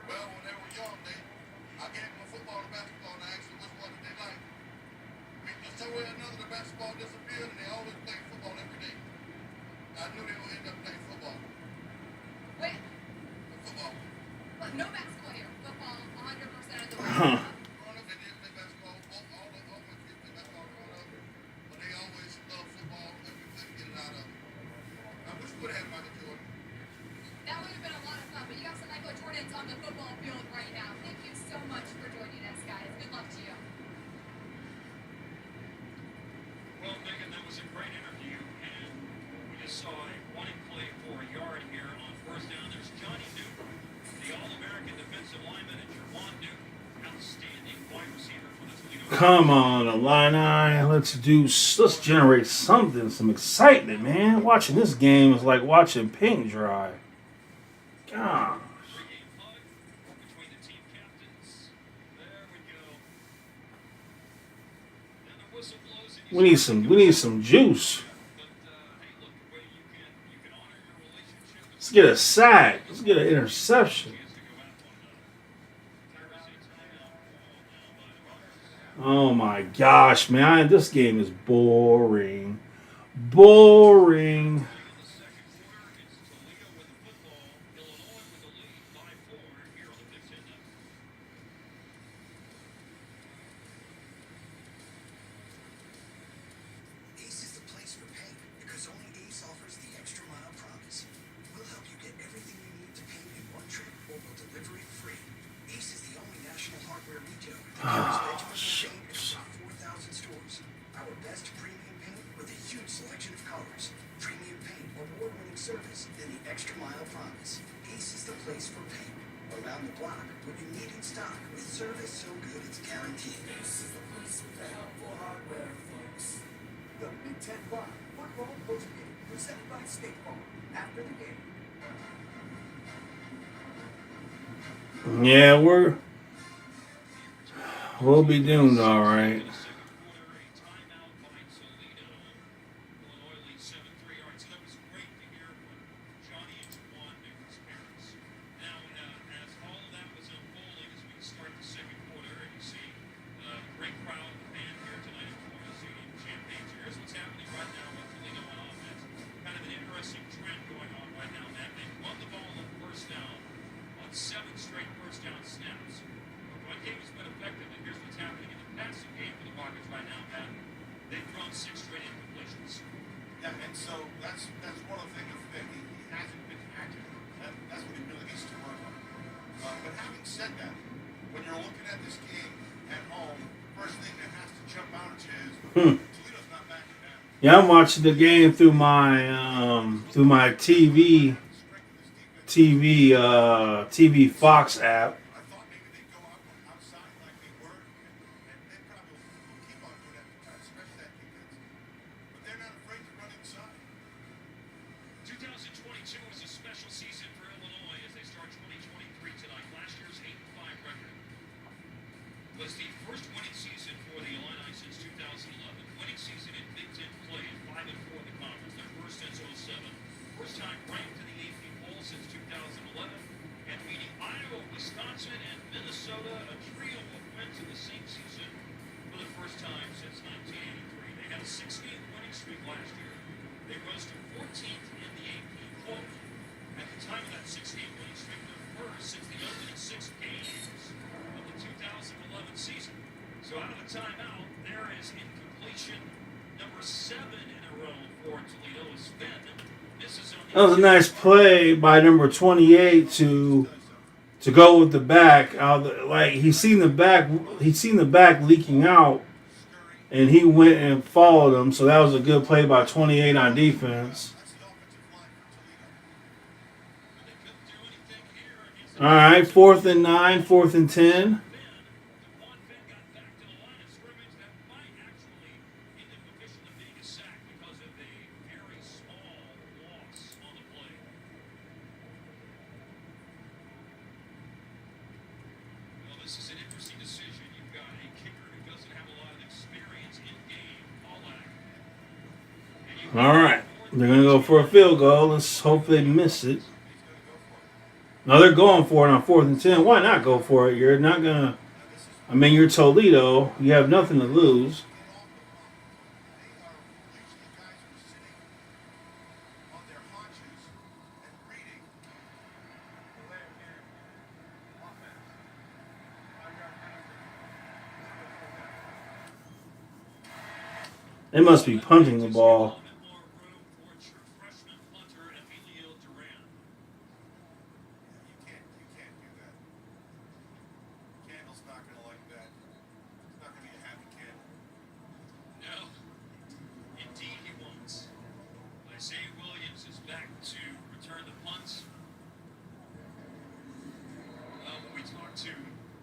Well, when they were young, I gave them a football and basketball, and I asked them which one did they like. I mean, just some way or another, the basketball disappeared, and they always played football every day. I knew they would end up playing football. Wait, Football. but no basketball here. Football 100% of the way. Growing up, they did play basketball. All my kids played basketball growing up, but they always loved football, and we couldn't get it out of them. I wish we would have had Michael Jordan. That would have been a lot of fun, but you got some Michael Jordans on the football field right now. Thank you so much for joining us, guys. Good luck to you. Well, Megan, that was a great interview, and we just saw a running play for a yard here on first down. There's Johnny Newton, the All-American defensive lineman, and Juwan Newton, outstanding wide receiver for the Toledo. Come on, Illini. Let's generate something, some excitement, man. Watching this game is like watching paint dry. Gosh. Pre-game hug between the team captains. There we go. And the whistle blows, and We need some juice. But hey, look, the way you can honor your relationship. Let's get a sack. Let's get an interception. Chance to go at one another. There is a timeout call now by the Rockets. Oh my gosh, man. This game is boring. Boring. In the second quarter, it's Toledo with the football. Illinois with the lead by 4 here on the Big Ten Network. Ace is the place for paint because only Ace offers the extra mile promise. We'll help you get everything you need to paint in one trip or we'll deliver it free. Ace is the only national hardware retailer that carries legible paint in about 4,000 stores. Our best premium paint with a huge selection of colors. Premium paint, award-winning service, and the extra mile promise. Ace is the place for paint. Around the block, what you need in stock with service so good it's guaranteed. Ace is the place with the helpful hardware, folks. The Big Ten Live football postgame presented by State Farm. After the game. Yeah, we'll be doomed, all right. In the second quarter, a timeout by Toledo. Illinois leads 7-3. All right, so that was great to hear from Johnny and Juwan Newton's parents. Now, as all of that was unfolding, as we start the second quarter, and you see a great crowd of the band here tonight at Toledo Stadium, Champaign. So here's what's happening right now with Toledo on offense. Kind of an interesting trend going on right now, Matt. They've run the ball on first down on 7 straight first down snaps. But one game has been effective, and here's what's happening in the passing game for the Rockets right now, Matt. They've thrown 6 straight incompletions. Yeah, and so that's one of the things that he hasn't been accurate. That's what he really needs to work on. But having said that, when you're looking at this game at home, first thing that has to jump out at you is Toledo's not backing down. Yeah, I'm watching the game through my TV Fox app. I thought maybe they'd go outside like they were, and they probably will keep on doing that to try to stretch that defense. But they're not afraid to run inside. 2022 was a special season for Illinois as they start 2023 tonight. Last year's 8-5 record was the first winning season for the Illini since 2011. Winning season in Big Ten play, 5-4 in the conference, their first since 07. First time ranked in the AP poll since 2011, and beating Iowa, Wisconsin, and Minnesota, a trio of wins in the same season for the first time since 1983. They had a 6-game winning streak last year. They rose to 14th in the AP poll. At the time of that 6-game winning streak, their first since the opening 6 games of the 2011 season. So out of the timeout, there is incompletion number 7 in a row for Toledo. As Fenn misses on the That was a nice play by number 28 to go with the back. Like he seen the back leaking out, and he went and followed him. So that was a good play by 28 on defense. That's the offensive line for Toledo. But they couldn't do anything here against All right, 4th and 9, 4th and 10. Fenn. DeJuan Fenn got back to the line of scrimmage that might actually end up This is an interesting decision. You've got a kicker who doesn't have a lot of experience in game, Pollack. And you All right. They're going to go for a field goal. Let's hope they miss it. No, they're going for it on 4th and 10. Why not go for it? You're not going to. I mean, you're Toledo. You have nothing to lose. They must be punting the ball. You can't do that. Candle's not gonna like that. It's not gonna be a happy candle. No, indeed he won't. Isaiah Williams is back to return the punts. When we talked to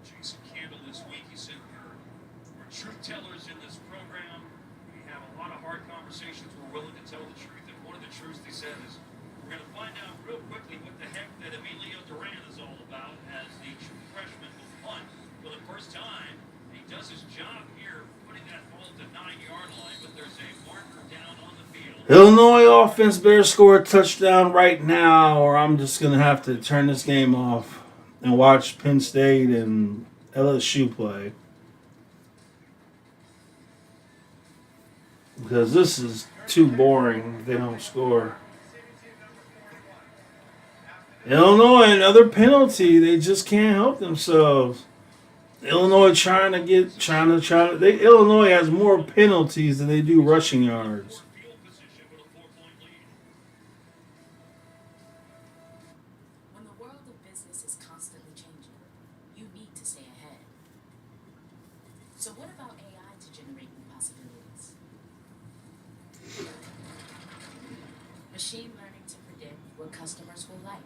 Jason Candle this week, he said we're truth tellers in this program. We have a lot of hard conversations. We're willing to tell the truth. And one of the truths they said is we're going to find out real quickly what the heck that Emilio Duran is all about as the true freshman will punt for the first time. He does his job here, putting that ball at the 9-yard line, but there's a marker down on the field. Illinois offense better score a touchdown right now, or I'm just going to have to turn this game off and watch Penn State and LSU play. Because this is too boring if they don't score. Illinois, another penalty. They just can't help themselves. Illinois Illinois has more penalties than they do rushing yards. Field position with a 4-point lead. When the world of business is constantly changing, you need to stay ahead. So what about AI to generate new possibilities? Machine learning to predict what customers will like.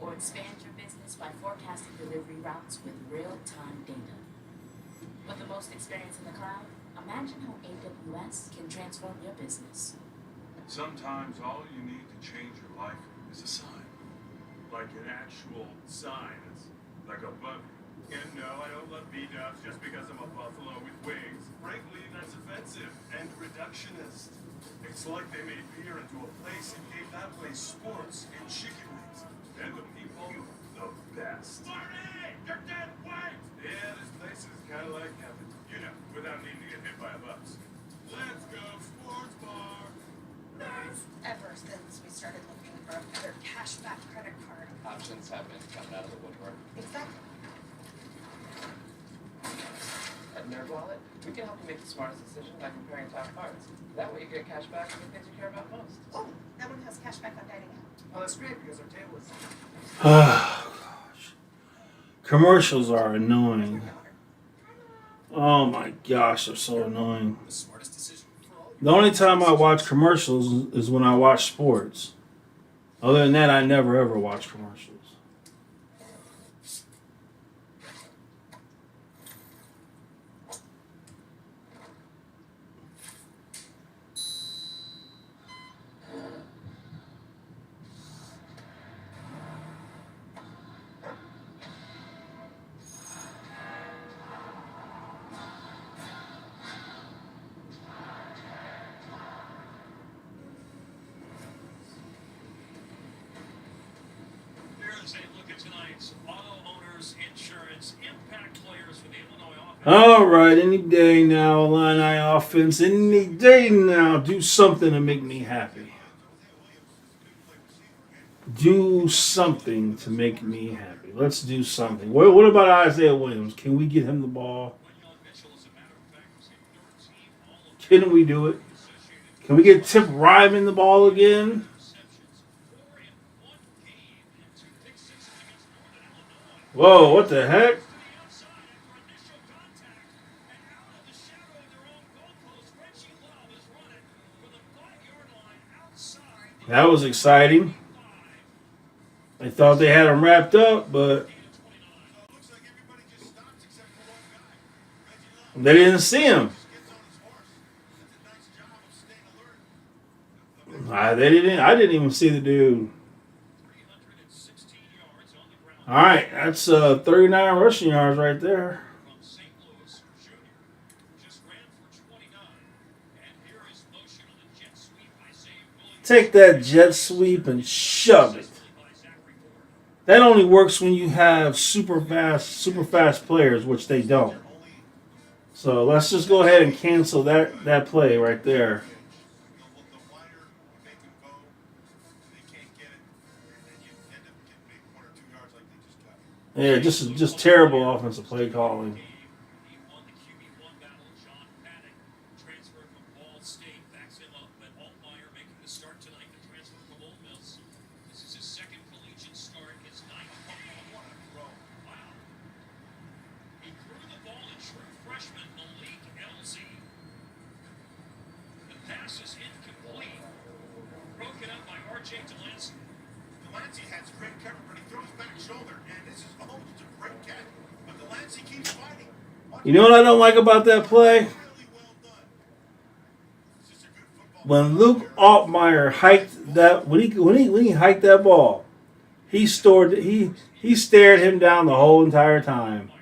Or expand your business by forecasting delivery routes with real-time data. With the most experience in the cloud, imagine how AWS can transform your business. Sometimes all you need to change your life is a sign. Like an actual sign. It's like a bug. And no, I don't love B-dubs just because I'm a buffalo with wings. Frankly, that's offensive and reductionist. It's like they made beer into a place and gave that place sports and chicken wings. And the people, the best. Marty! You're dead white! Yeah, this place is kind of like heaven. You know, without needing to get hit by a bus. Let's go sports bar! Ever since we started looking for another cashback credit card. Options have been coming out of the woodwork. Exactly. At NerdWallet, we can help you make the smartest decision by comparing top cards. That way you get cash back on the things you care about most. Oh, that one has cashback on dining out. Oh, that's great because our table is... Oh, gosh. Commercials are annoying. Oh my gosh, they're so annoying. The smartest decision for all The only time I watch commercials is when I watch sports. Other than that, I never ever watch commercials. Here's a look at tonight's Auto Owners Insurance Impact Players for the Illinois offense. All right, any day now, Illini offense. Any day now, do something to make me happy. Do something to make me happy. Let's do something. What about Isaiah Williams? Can we get him the ball? Mitchell, as a matter of fact, was a 13 all of Can we do it? Can we get Tip Ryman the ball again? receptions, 4 in one game, and 2 pick sixes against Northern Illinois. Whoa, what the heck? To the outside after initial contact, and out of the shadow of their own goalpost, Reggie Love is running for the 5-yard line outside. That was exciting. I thought they had him wrapped up, but So it looks like everybody just stops except for one guy. Reggie Love they didn't see him. just gets on his horse. Does a nice job of staying alert. I didn't even see the dude. 360 All right, that's 39 rushing yards right there. From St. Louis Jr. Just ran for 29. And here is motion on the jet sweep by Zay Williams. Take that jet sweep and shove it. By Zachary Ford. That only works when you have super fast players, which they don't. So let's just go ahead and cancel that play right there. The wire, you make them go, and they can't get it, and then you end up getting maybe 1 or 2 yards like they just got. Yeah, just terrible offensive play calling. He won the QB1 battle. John Paddock transferred from Ball State, backs him up. But Altmaier making the start tonight, the transfer from Ole Miss. This is his second collegiate start, his ninth. What a throw. Wow. He threw the ball to true freshman Malik Elzy. The pass is incomplete. Broken up by R.J. Delancey. Delancey has great cover, but he throws back shoulder, and this is almost a great catch. But Delancey keeps fighting. You know what I don't like about that play? Really well done. It's just a good football. When Luke Altmaier hiked that when he hiked that ball, he stared him down the whole entire time.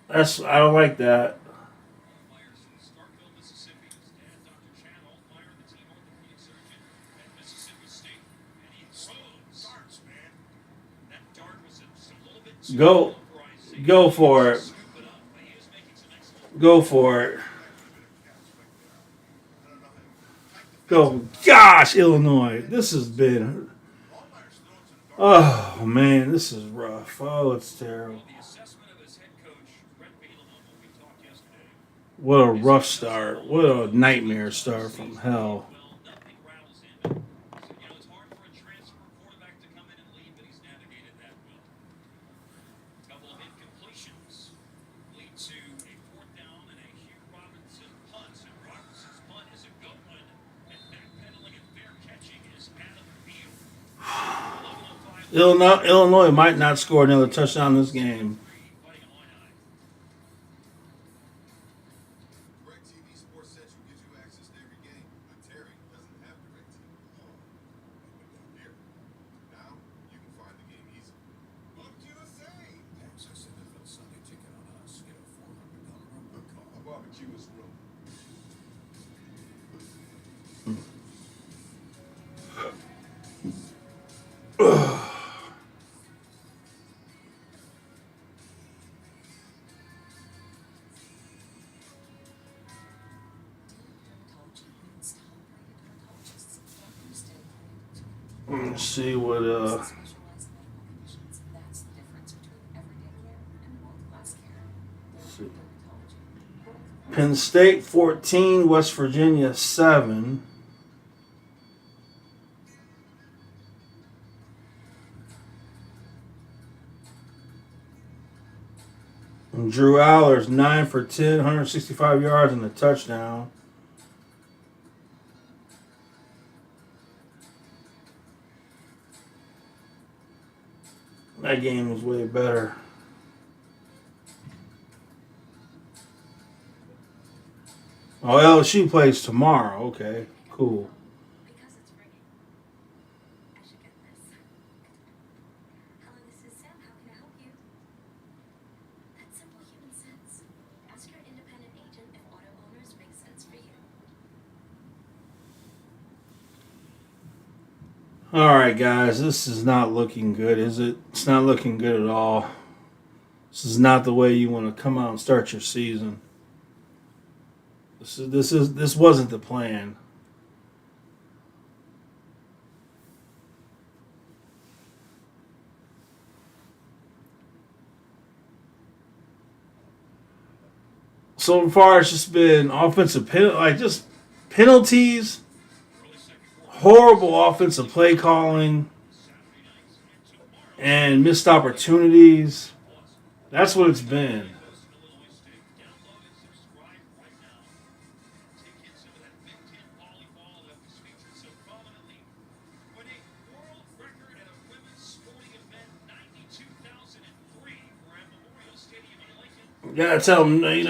I don't like that. Altmaier from Starkville, Mississippi. His dad, Dr. Chad Altmaier, the team orthopedic surgeon at Mississippi State. And he throws. Darts, man. That dart was just a little bit too Go- low for Isaiah. Go for it. Scoop it up, but he was making some excellent. Go for it. I don't know how. Go. Gosh, Illinois. This has been. Altmaier's throwing to the dark. Oh man, this is rough. Oh, it's terrible. The assessment of his head coach, Brett Bielema, when we talked yesterday. What a rough start. What a nightmare start from hell. Well, nothing rattles him. So, it's hard for a transfer quarterback to come in and lead, but he's navigated that well. A couple of incompletions lead to a 4th down and a Hugh Robinson punt. And Robinson's punt is a good one. And backpedaling and fair catching is Adam Beal. 11:05 Illinois might not score another touchdown this game. fighting Illini. DirecTV Sports Central gives you access to every game, but Terry doesn't have DirecTV. Here. Now, you can find the game easy. Look USA! Access NFL Sunday ticket on us. Get a $400 room call. A barbecuous room. Let's see what Penn State 14, West Virginia 7. And Drew Allers 9 for 10, 165 yards and a touchdown. That game was way better. Oh, LSU plays tomorrow. Okay, cool. Because it's ringing. I should get this. Hello, this is Sam. How can I help you? That's simple human sense. Ask your independent agent if auto owners make sense for you. All right, guys, this is not looking good, is it? It's not looking good at all. This is not the way you want to come out and start your season. This wasn't the plan. So far, it's just been offensive penalties, horrible offensive play calling, and missed opportunities. That's what it's been. Gotta tell them, they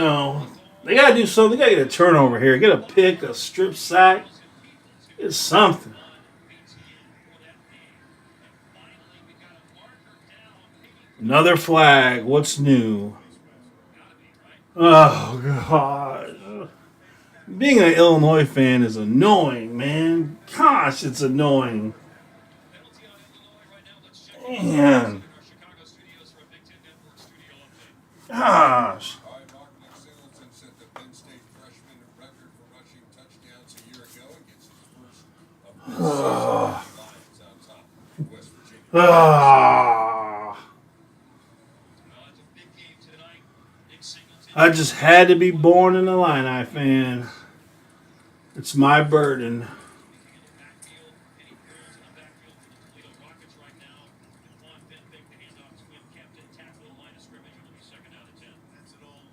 gotta do something. They gotta get a turnover here. Get a pick, a strip sack. It's something. Another flag. What's new? Oh, God. Being an Illinois fan is annoying, man. Gosh, it's annoying. Penalty on Illinois right now. Let's check Man. in our Chicago studios for a Big Ten Network studio update. Gosh. All right, Mark McSingleton set the Penn State freshman record for rushing touchdowns a year ago and gets his first of the season. Lions on top of West Virginia. It's a big game tonight. Nick Singleton. I just had to be born an Illini fan. It's my burden. Speaking of the backfield, Penny Pills in the backfield for the Toledo Rockets right now. Devon Finn fake the handoff to Quinn Kempton. Tackle the line of scrimmage. It'll be second out of 10. That's an old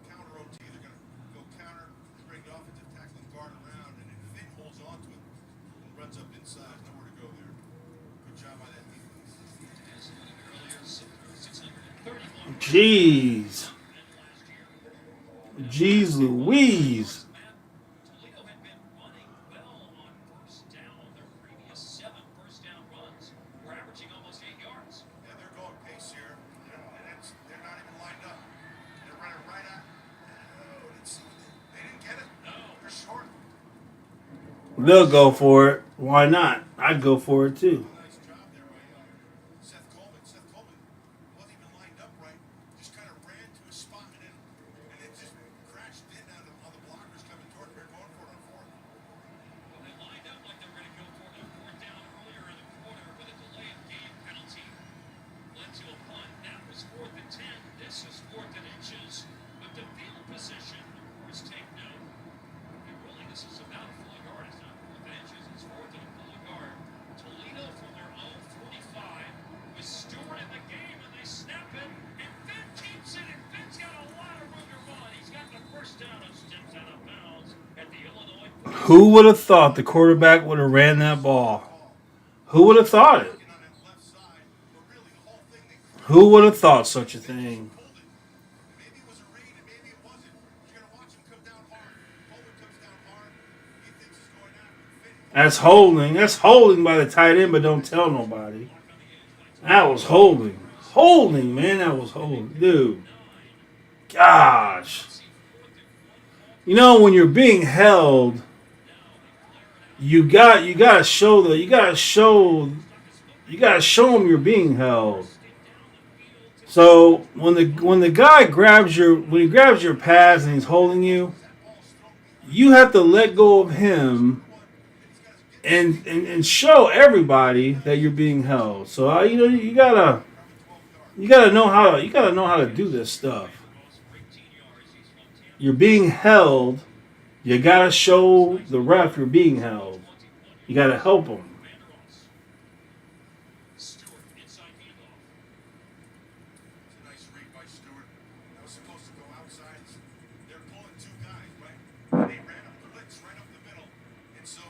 counter OT. They're going to go counter, bring the offensive tackling guard around, and then Finn holds on to it and runs up inside. Nowhere to go there. Good job by that defense. As a little bit earlier, 631 Jeez. last year. Jeez Louise. Toledo had been running well on first down. Their previous 7 first down runs were averaging almost 8 yards. Yeah, they're going pace here, and they're not even lined up. They're running right at. They didn't get it. No. They're short. They'll go for it. Why not? I'd go for it too. Nice job there by Seth Coleman. Seth Coleman wasn't even lined up right. Just kind of ran to a spot and then just crashed in on the blockers coming toward him. They're going for it on fourth. Well, they lined up like they were going to go for it on fourth down earlier in the quarter, but a delay of game penalty led to a punt. That was 4th and 10. This is 4th and inches. But the field position, of course, take note. And really, this is about a full yard. It's not 4th and inches. It's 4th and a full yard. Toledo from their own 45 with Stewart in the game, and they snap it. And Finn keeps it, and Finn's got a lot of room to run. He's got the first down and steps out of bounds at the Illinois 40. Who would have thought the quarterback would have ran that ball? Who would have thought it? On that left side, but really the whole thing they Who would have thought such a thing? pulled it. Maybe it was a read and maybe it wasn't. You're gonna watch him come down hard. Coleman comes down hard. He thinks he's going after Finn. That's holding. That's holding by the tight end, but don't tell nobody. That was holding. Holding, man. That was holding. Dude. Gosh. You know, when you're being held, you gotta show them you're being held. So when the guy grabs your pads and he's holding you, you have to let go of him and show everybody that you're being held. So you gotta know how to do this stuff. You're being held. You gotta show the ref you're being held. You gotta help him. Stewart, inside handoff. It's a nice read by Stewart. That was supposed to go outside. They're pulling 2 guys, right? And they ran up the blitz right up the middle. And so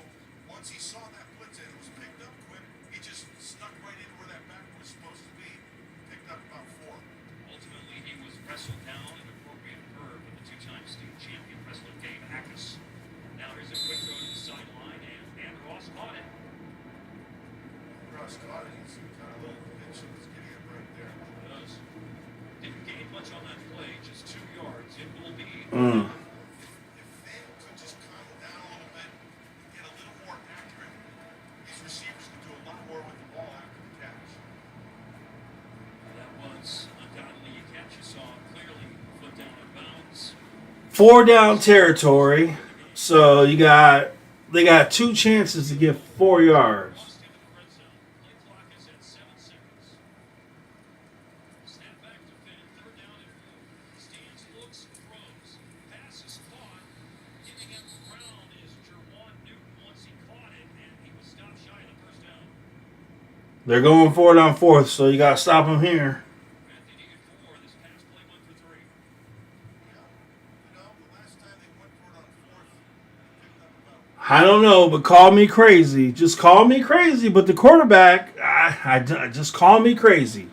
once he saw that blitz and it was picked up quick, he just snuck right in where that back was supposed to be. Picked up about 4. Ultimately, he was wrestled down an appropriate curve with the 2-time state champion wrestler Dave Ackus. Now here's a quick throw to the sideline, and Ross caught it. Ross caught it. He's got a little pitch and he's getting it right there. Does. Didn't gain much on that play, just 2 yards. It will be. If Finn could just calm down a little bit and get a little more accurate, these receivers could do a lot more with the ball after the catch. That was undoubtedly a catch. You saw clearly foot down in bounds. 4 down territory. So they got 2 chances to get 4 yards. Lost him in the red zone. Play clock is at 7 seconds. Snap back to Finn. 3rd down and 4. Stands, looks, throws. Pass is caught. Giving him ground is Jerwan Newton once he caught it, and he was stopped shy of the first down. They're going for it on 4th, so you got to stop them here. And they needed 4. This pass play went for 3. The last time they went for it on 4th, they picked up about. I don't know, but call me crazy. Just call me crazy. But the quarterback, I just call me crazy.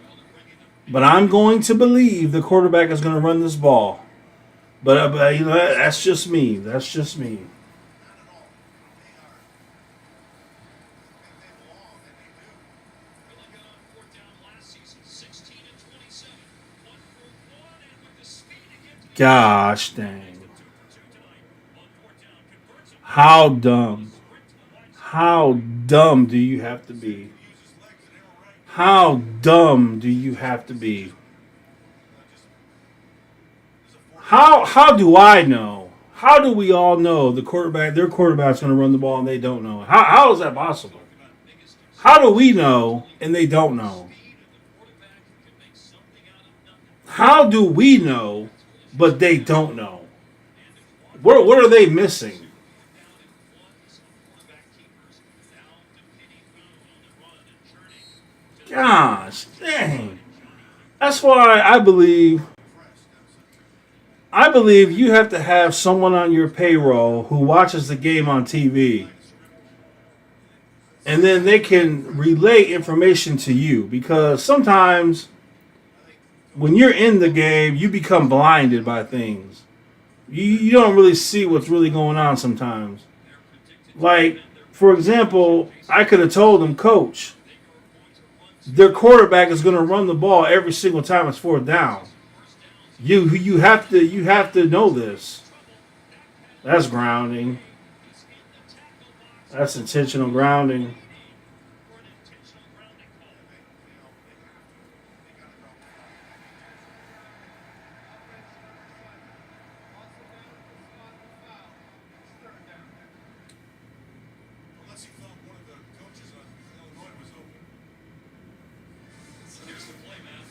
But I'm going to believe the quarterback is going to run this ball. But that's just me. That's just me. Not at all. They are. They belong, and they do. Really good on 4th down last Gosh dang. How dumb. How dumb do you have to be? How dumb do you have to be? How do I know? How do we all know their quarterback's going to run the ball and they don't know? How is that possible? How do we know and they don't know? How do we know but they don't know? What are they missing? Gosh, dang. That's why I believe you have to have someone on your payroll who watches the game on TV. And then they can relay information to you, because sometimes when you're in the game, you become blinded by things. You don't really see what's really going on sometimes. Like, for example, I could have told them, Coach, their quarterback is going to run the ball every single time it's fourth down. You have to know this. That's grounding. That's intentional grounding. Unless he thought one of the coaches on Illinois was open. Here's the play, man.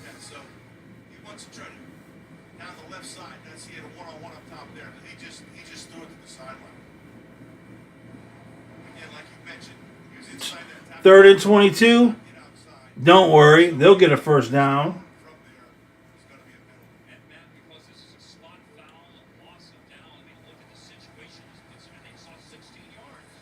Yeah, so he wants to try to down the left side. He had a one-on-one up top there. He just threw it to the sideline. Again, like you mentioned, he was inside that. 3rd and 22. Don't worry, they'll get a first down. From there, it's going to be a middle. And Matt, because this is a spot foul, a loss of down, I mean, look at the situation. Considering they saw 16 yards.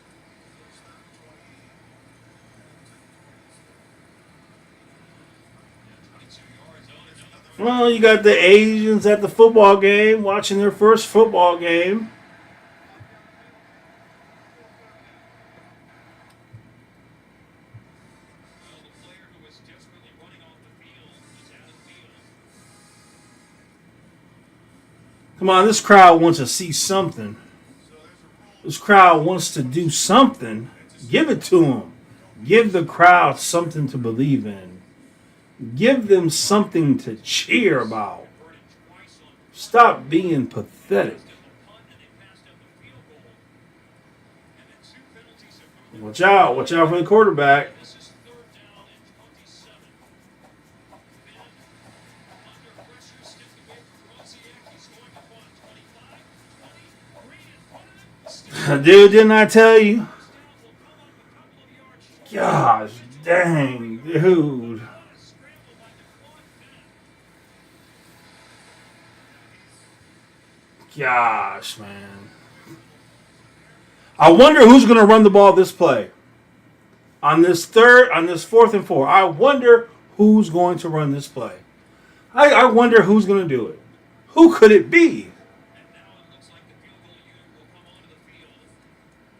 Well, you got the Asians at the football game watching their first football game. Well, the player who was desperately running off the field is out of the field. Come on, this crowd wants to see something. This crowd wants to do something. Give it to them. Give the crowd something to believe in. Give them something to cheer about. Stop being pathetic. Watch out. Watch out for the quarterback. This is 3rd down and 27. Ben under pressure, stepped away from Rosiak. He's going to punt. 25, 20, 3 in front of him. Dude, didn't I tell you? Gosh, dang, dude. Gosh, man. I wonder who's going to run the ball this play. On this 4th and 4. I wonder who's going to run this play. I wonder who's going to do it. Who could it be? And now it looks like the field goal unit will come onto the field.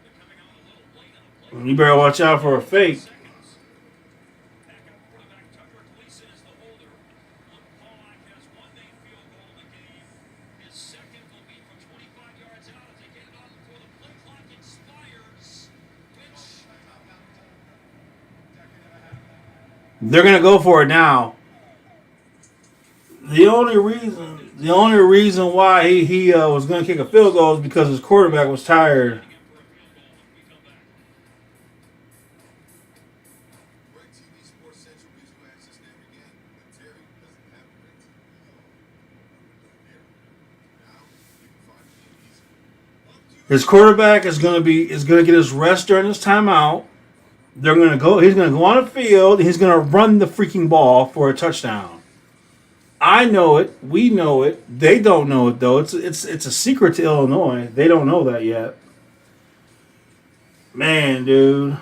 They're coming on a little late on the play. You better watch out for a fake. Backup quarterback Tucker Gleason is the holder. Pollack has one made field goal in the game. His second will be from 25 yards out as they get it on before the play clock expires. They're going to go for it now. The only reason why he was going to kick a field goal is because his quarterback was tired. Great TV Sports Central gives you access to every game, but Terry doesn't have great TV. Now you can find it easy. His quarterback is going to get his rest during this timeout. He's going to go on the field and he's going to run the freaking ball for a touchdown. I know it. We know it. They don't know it though. It's a secret to Illinois. They don't know that yet. Man, dude.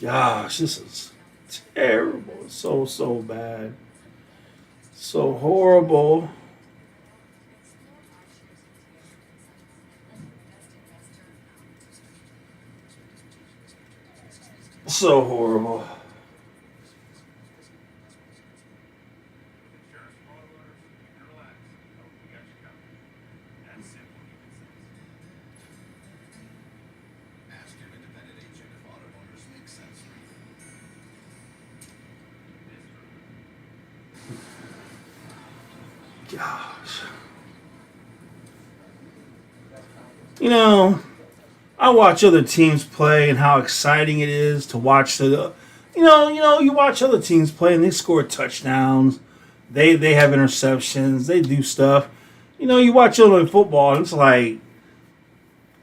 Gosh, this is terrible. It's so bad. So horrible. So horrible. Insurance for auto owners, you can relax. Oh, we got you covered. That's simple human sense. Ask your independent agent if auto owners make sense for you. Gosh. You know, I watch other teams play and how exciting it is to watch you watch other teams play and they score touchdowns. They have interceptions. They do stuff. You know, you watch Illinois football and it's like,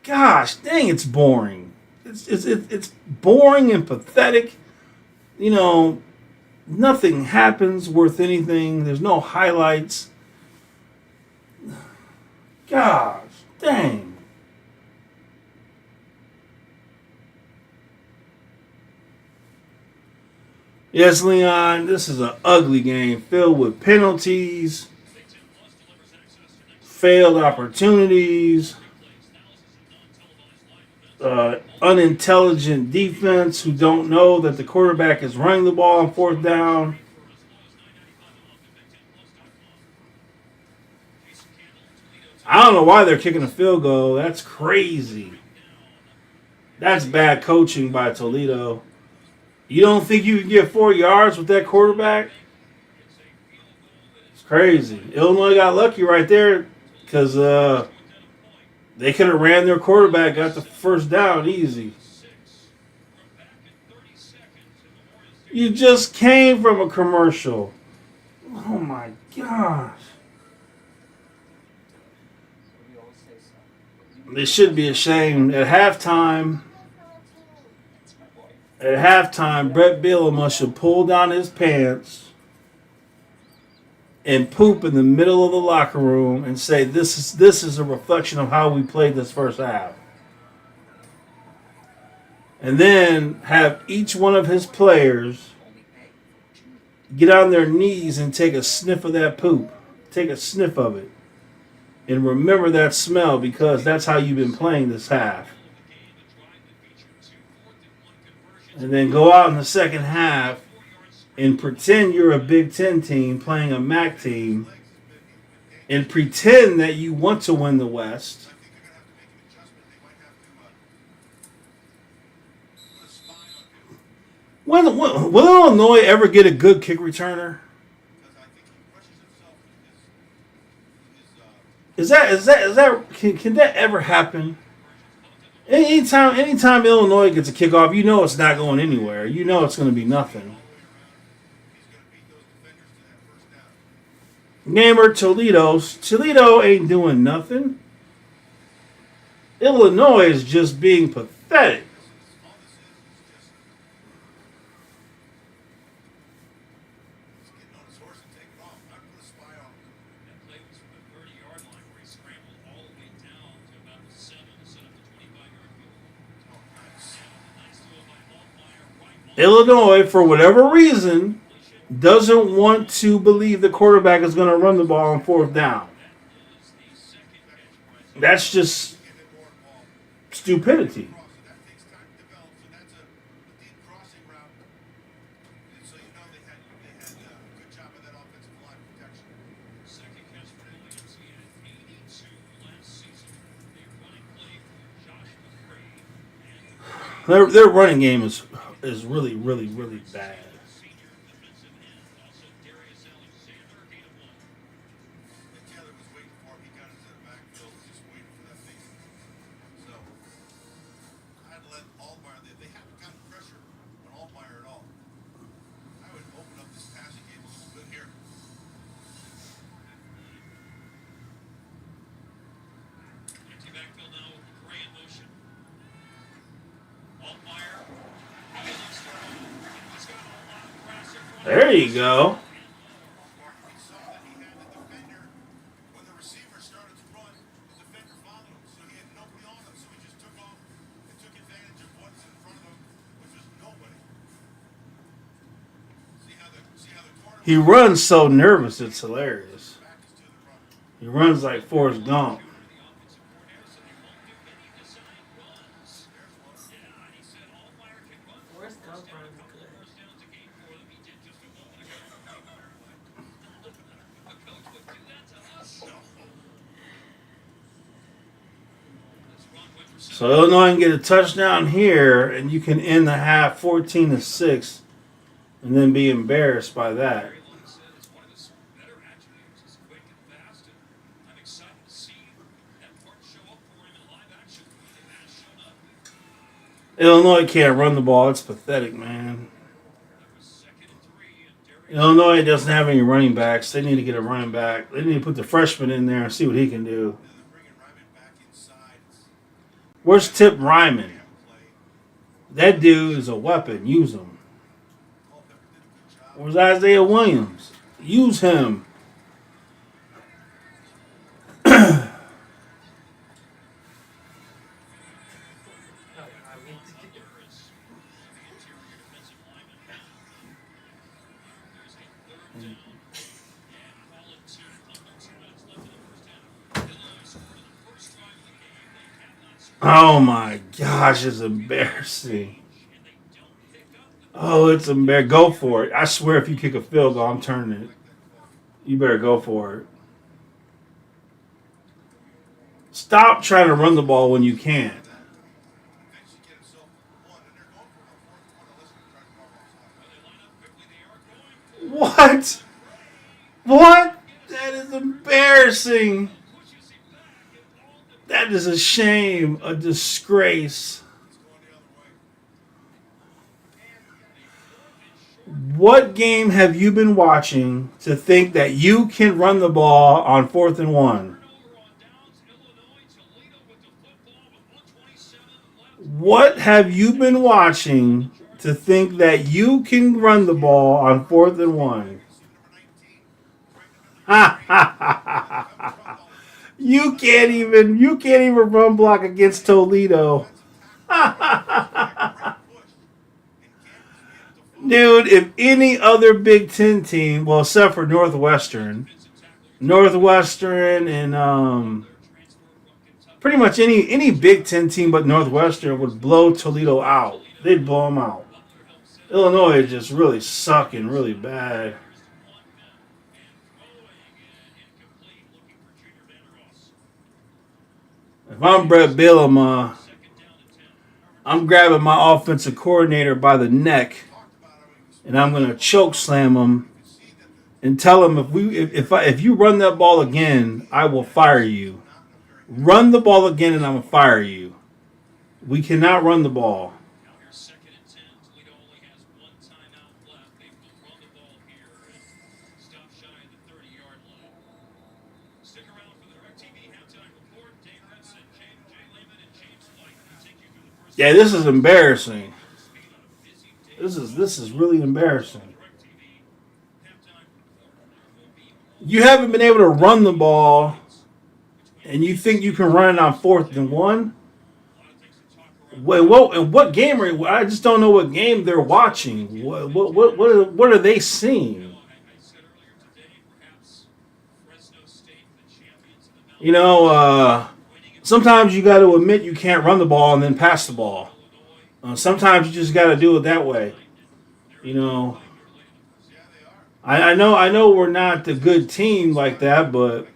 gosh, dang, it's boring. It's boring and pathetic. You know, nothing happens worth anything. There's no highlights. Gosh, dang. Yes, Leon, this is an ugly game filled with penalties, failed opportunities, unintelligent defense who don't know that the quarterback is running the ball on fourth down. I don't know why they're kicking a field goal. That's crazy. That's bad coaching by Toledo. You don't think you can get 4 yards with that quarterback? It's crazy. Illinois got lucky right there because they could have ran their quarterback, got the first down easy. You just came from a commercial. Oh my gosh. They should be ashamed. At halftime, Brett Bielema must have pulled down his pants and poop in the middle of the locker room and say, "This is a reflection of how we played this first half." And then have each one of his players get on their knees and take a sniff of that poop. Take a sniff of it. And remember that smell because that's how you've been playing this half. And then go out in the second half and pretend you're a Big Ten team playing a MAC team and pretend that you want to win the West. Will Illinois ever get a good kick returner? Is that can that ever happen? Anytime Illinois gets a kickoff, you know it's not going anywhere. You know it's going to be nothing. Gamer Toledo ain't doing nothing. Illinois is just being pathetic. Illinois, for whatever reason, doesn't want to believe the quarterback is going to run the ball on fourth down. That's just stupidity. Their running game is really, really, really bad. There you go. When the receiver started to run, the defender followed him, so he had nobody on him, so he just took off and took advantage of what's in front of him, which was nobody. See how the corner He runs so nervous, it's hilarious. He runs like Forrest Gump. Forrest Gump Mark Ryan's good. First downs a game for them. He did just a moment ago. A coach would do that to us. This run went for So Illinois can get a touchdown here, and you can end the half 14-6, and then be embarrassed by that. Larry Lund said it's one of his better attributes. He's quick and fast, and I'm excited to see that part show up for him in live action. It has shown up. Illinois can't run the ball. It's pathetic, man. That was 2nd and 3, and Derrick Illinois doesn't have any running backs. They need to get a running back. They need to put the freshman in there and see what he can do. They're bringing Ryman back inside. Where's Tip Ryman? Play. That dude is a weapon. Use him. Culpepper did a good job. Where's Isaiah Williams? Use him. Butler is the interior defensive lineman. There's a 3rd down, and call it 2. Under 2 minutes left in the first half. Illinois scored in the first drive of the game. They have not scored. Oh my gosh, it's embarrassing. And they don't pick up the Oh, it's embarrassing. Go for it. I swear if you kick a field goal, I'm turning it. You better go for it. Stop trying to run the ball when you can't. Eventually get himself one, and they're going for a 4th and 1 unless they try to call offside. They line up quickly. They are going for What? What? That is embarrassing. pushes him back and all the That is a shame, a disgrace. It's going the other way. What game have you been watching to think that you can run the ball on 4th and 1? turnover on downs. Illinois, Toledo with the football with 1:27 left. What have you been watching to think that you can run the ball on 4th and 1? You can't even run block against Toledo. Dude, if any other Big Ten team, well, except for Northwestern and pretty much any Big Ten team but Northwestern would blow Toledo out. They'd blow them out. Illinois is just really sucking really bad. If I'm Brett Bielema, I'm grabbing my offensive coordinator by the neck, and I'm gonna choke slam him and tell him if you run that ball again, I will fire you. Run the ball again, and I'm gonna fire you. We cannot run the ball. Now here's 2nd and 10. Toledo only has one timeout left. They will run the ball here and stop shy of the 30-yard line. Stick around for the DirecTV halftime report. Dave Ritz and Jay Lehman and James White will take you through the first. Yeah, this is embarrassing. Speed on a busy day. This is really embarrassing. DirecTV halftime report. There will be You haven't been able to run the ball, and you think you can run it on 4th and 1? a lot of things to talk around. Wait, and what game are I just don't know what game they're watching. What are they seeing? I said earlier today, perhaps Fresno State, the champions of the Mountain You know, sometimes you got to admit you can't run the ball and then pass the ball. Sometimes you just got to do it that way. You know, I know we're not a good team like that, but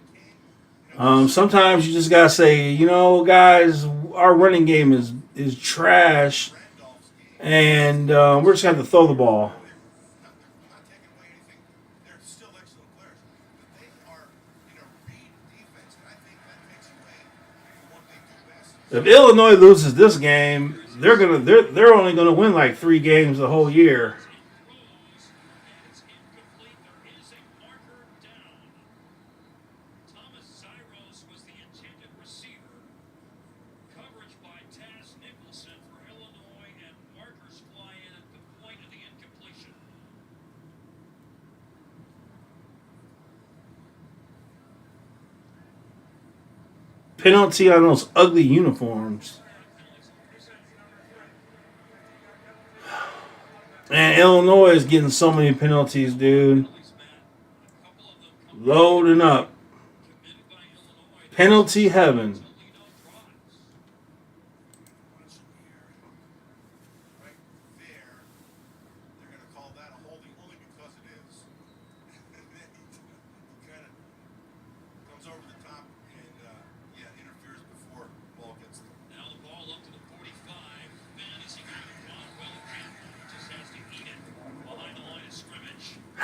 sometimes you just gotta say, you know, guys, our running game is trash, and we're just gonna have to throw the ball. Not taking away anything. They're still excellent players, but they are in a read defense, and I think that takes away from what they do best. If Illinois loses this game, they're only gonna win like 3 games the whole year. It's incomplete. There is a marker down. Thomas Zyros was the intended receiver. Coverage by Taz Nicholson for Illinois, and markers fly in at the point of the incompletion. Penalty on those ugly uniforms. And Illinois is getting so many penalties, dude. Loading up. Penalty heaven. Watch them here, right there.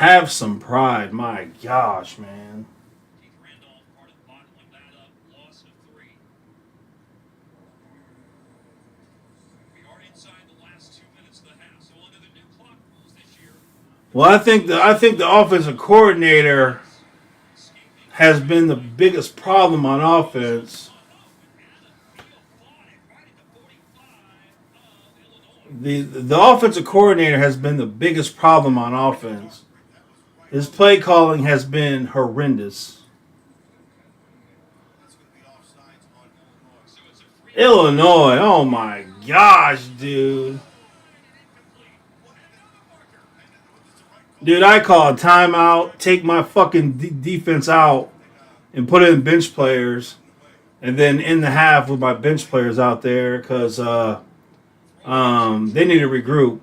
Have some pride. My gosh, man. Keith Randolph part of bottling that up. Loss of 3. We are inside the last 2 minutes of the half. So under the new clock rules this year, Well, I think the offensive coordinator has been the biggest problem on offense. The offensive coordinator has been the biggest problem on offense. His play calling has been horrendous. That's going to be offsides on Illinois. Illinois, oh my gosh, dude. Dude, I call a timeout, take my fucking defense out, and put in bench players, and then in the half with my bench players out there because they need to regroup.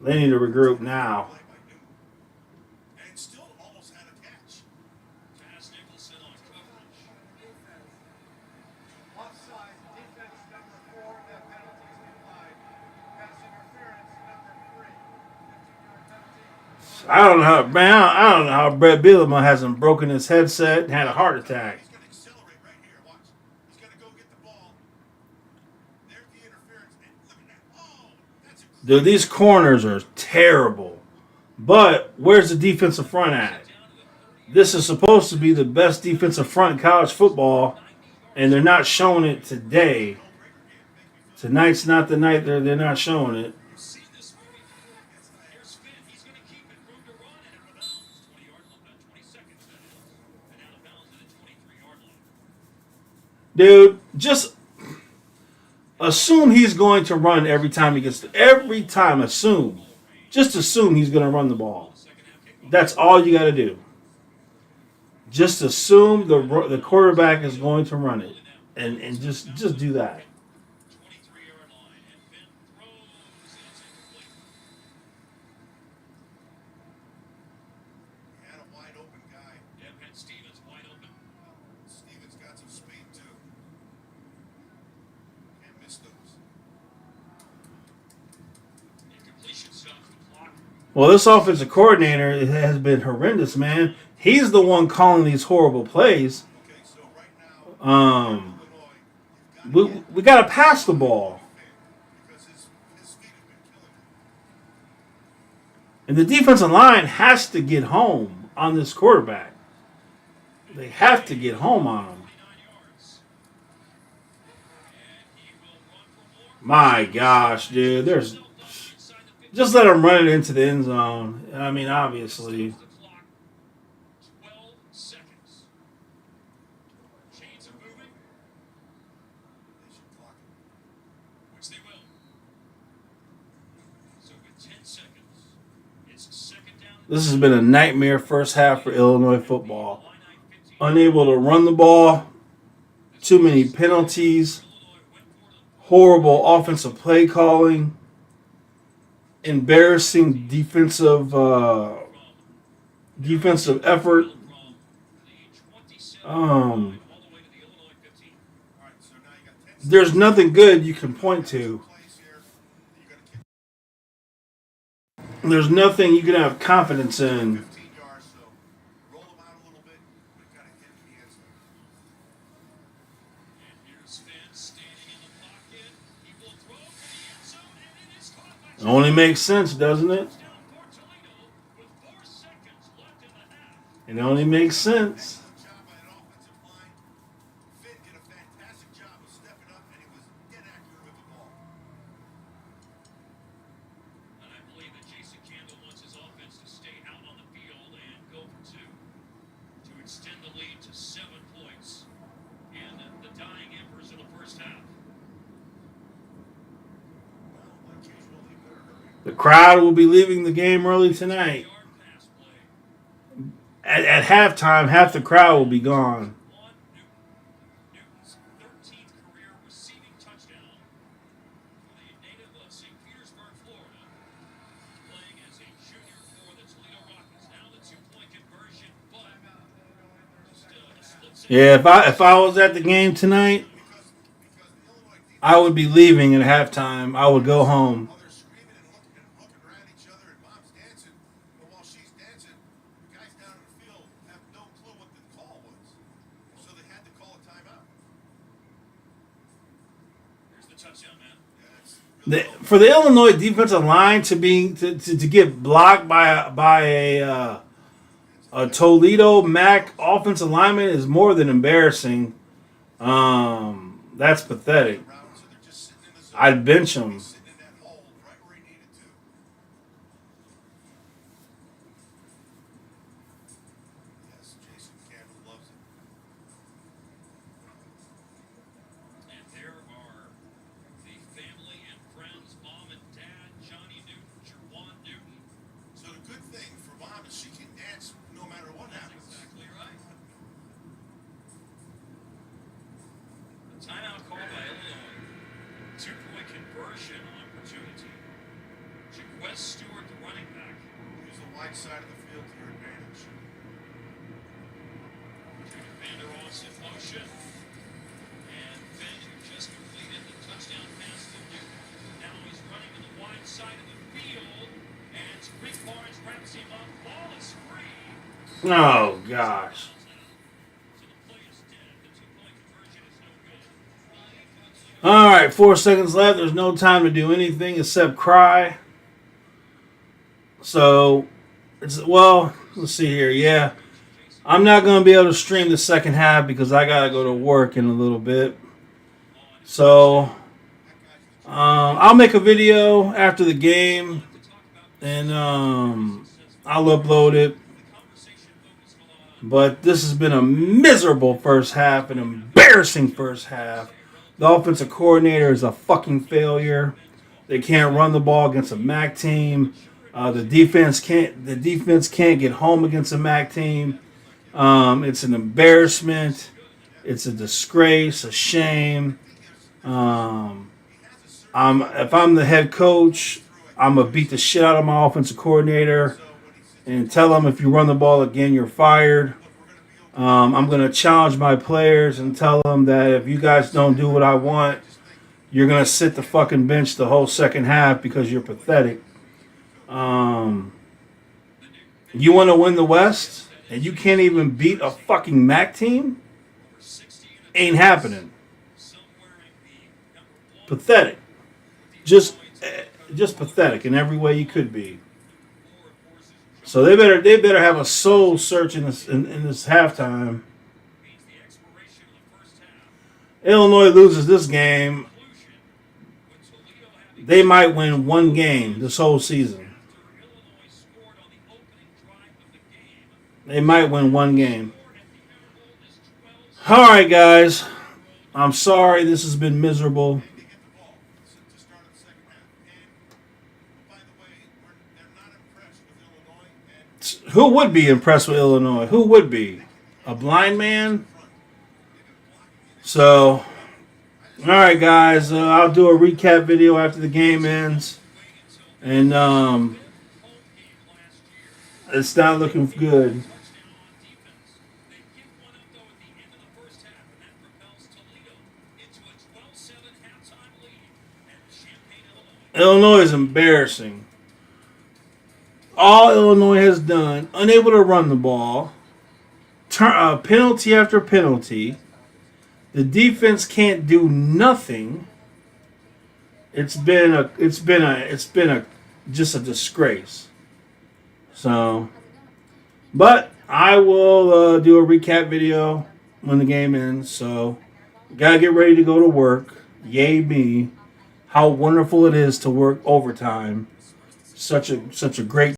They need to regroup now. And still almost had a catch. Taz Nicholson on coverage. Offside, defense number 4, that penalty's applied. Pass interference number 3, 15-yard penalty. I don't know how, man. I don't know how Brett Bielema hasn't broken his headset and had a heart attack. He's going to accelerate right here. Watch. He's going to go get the ball. There's the interference. And look at that. Oh, that's a Dude, these corners are terrible. But where's the defensive front at? This is supposed to be the best defensive front in college football, and they're not showing it today. Tonight's not the night they're not showing it. You see this movie? Here's Finn. He's going to keep it. Room to run and out of bounds. 20-yard line. 20 seconds. That is. And out of bounds at the 23-yard line. Dude, just assume he's going to run every time he gets to, every time. Assume. Just assume he's going to run the ball. That's all you got to do. Just assume the quarterback is going to run it, and just do that. 23-yard line. And Finn throws. It's incomplete. He had a wide open guy. Yeah, Penn Stevens wide open. Stevens got some speed too. Can't miss those. Incompletion stops the clock. Well, this offensive coordinator has been horrendous, man. He's the one calling these horrible plays. Okay, so right now, Illinois, you've got to We got to pass the ball. because his feet have been killing him. And the defensive line has to get home on this quarterback. They have to get home on him. 29 yards. And he will run for more. My gosh, dude. Just let him run it into the end zone. I mean, obviously. The clock. 12 seconds. Chains are moving, They should clock him. which they will. So with 10 seconds, it's second down. This has been a nightmare first half for Illinois football. Illini 15. Unable to run the ball. Too many penalties. Illinois went for the Horrible offensive play calling. Embarrassing defensive effort. from the 27 Um, all the way to the Illinois 15. All right, so now you got 10 There's nothing good you can point to. plays here. You got to kick There's nothing you can have confidence in. 15 yards, so roll him out a little bit, but got to hit him in the end zone. And here's Finn standing in the pocket. He will throw to the end zone, and it is caught by It only makes sense, doesn't it? touchdown for Toledo with 4 seconds left in the half. It only makes sense. Excellent job by that offensive line. Finn did a fantastic job of stepping up, and he was dead accurate with the ball. And I believe that Jason Campbell wants his offense to stay out on the field and go for 2 to extend the lead to 7 points in the dying embers of the first half. Well, like usual, they better hurry. The crowd will be leaving the game early tonight. Yard pass play. At halftime, half the crowd will be gone. On Newton. Newton's 13th career receiving touchdown for the native of St. Petersburg, Florida, playing as a junior for the Toledo Rockets. Now the 2-point conversion, but just a split second. Yeah, if I was at the game tonight, Because the Illinois defense, I would be leaving at halftime. I would go home. while they're screaming and looking around each other, and mom's the touchdown, man. For the Illinois defensive line to get blocked by a Toledo Mac offensive lineman is more than embarrassing. That's pathetic. Around, so they're just sitting in the zone. I'd bench him. Sitting in that hole right where he needed to. Yes, Jason Campbell loves it. And there are the family and friends, mom and dad, Johnny Newton, Jerwan Newton. So the good thing for Mom is she can dance no matter what That's happens. exactly right. The timeout call by Illinois. 2-point conversion opportunity. Jaquez Stewart, the running back. Use the wide side of the field to your advantage. Jacob Vander Ross in motion. And Ben, who just completed the touchdown pass to Newton. Now he's running to the wide side of the field. And Rick Barnes wraps him up. Ball is free. Oh gosh. So the play is dead. The 2-point conversion is no good. All right, 4 seconds left. There's no time to do anything except cry. So, let's see here. Yeah, I'm not going to be able to stream the second half because I got to go to work in a little bit. So, I'll make a video after the game, and I'll upload it. But this has been a miserable first half, an embarrassing first half. The offensive coordinator is a fucking failure. They can't run the ball against a MAC team. The defense can't get home against a MAC team. It's an embarrassment. It's a disgrace, a shame. If I'm the head coach, I'm gonna beat the shit out of my offensive coordinator and tell them if you run the ball again, you're fired. I'm going to challenge my players and tell them that if you guys don't do what I want, you're going to sit the fucking bench the whole second half because you're pathetic. You want to win the West and you can't even beat a fucking MAC team? Ain't happening. Pathetic. Just pathetic in every way you could be. So they better have a soul search in this halftime. Illinois loses this game, they might win one game this whole season. They might win one game. All right, guys. I'm sorry this has been miserable. They get the ball to start the second half. And by the way, they're not impressed with Illinois. And Who would be impressed with Illinois? Who would be? A blind man? So, all right, guys. I'll do a recap video after the game ends. And it's not looking good. Illinois is embarrassing. All Illinois has done, unable to run the ball, penalty after penalty. The defense can't do nothing. It's been just a disgrace. So, but I will do a recap video when the game ends. So, gotta get ready to go to work. Yay me! How wonderful it is to work overtime. Such a great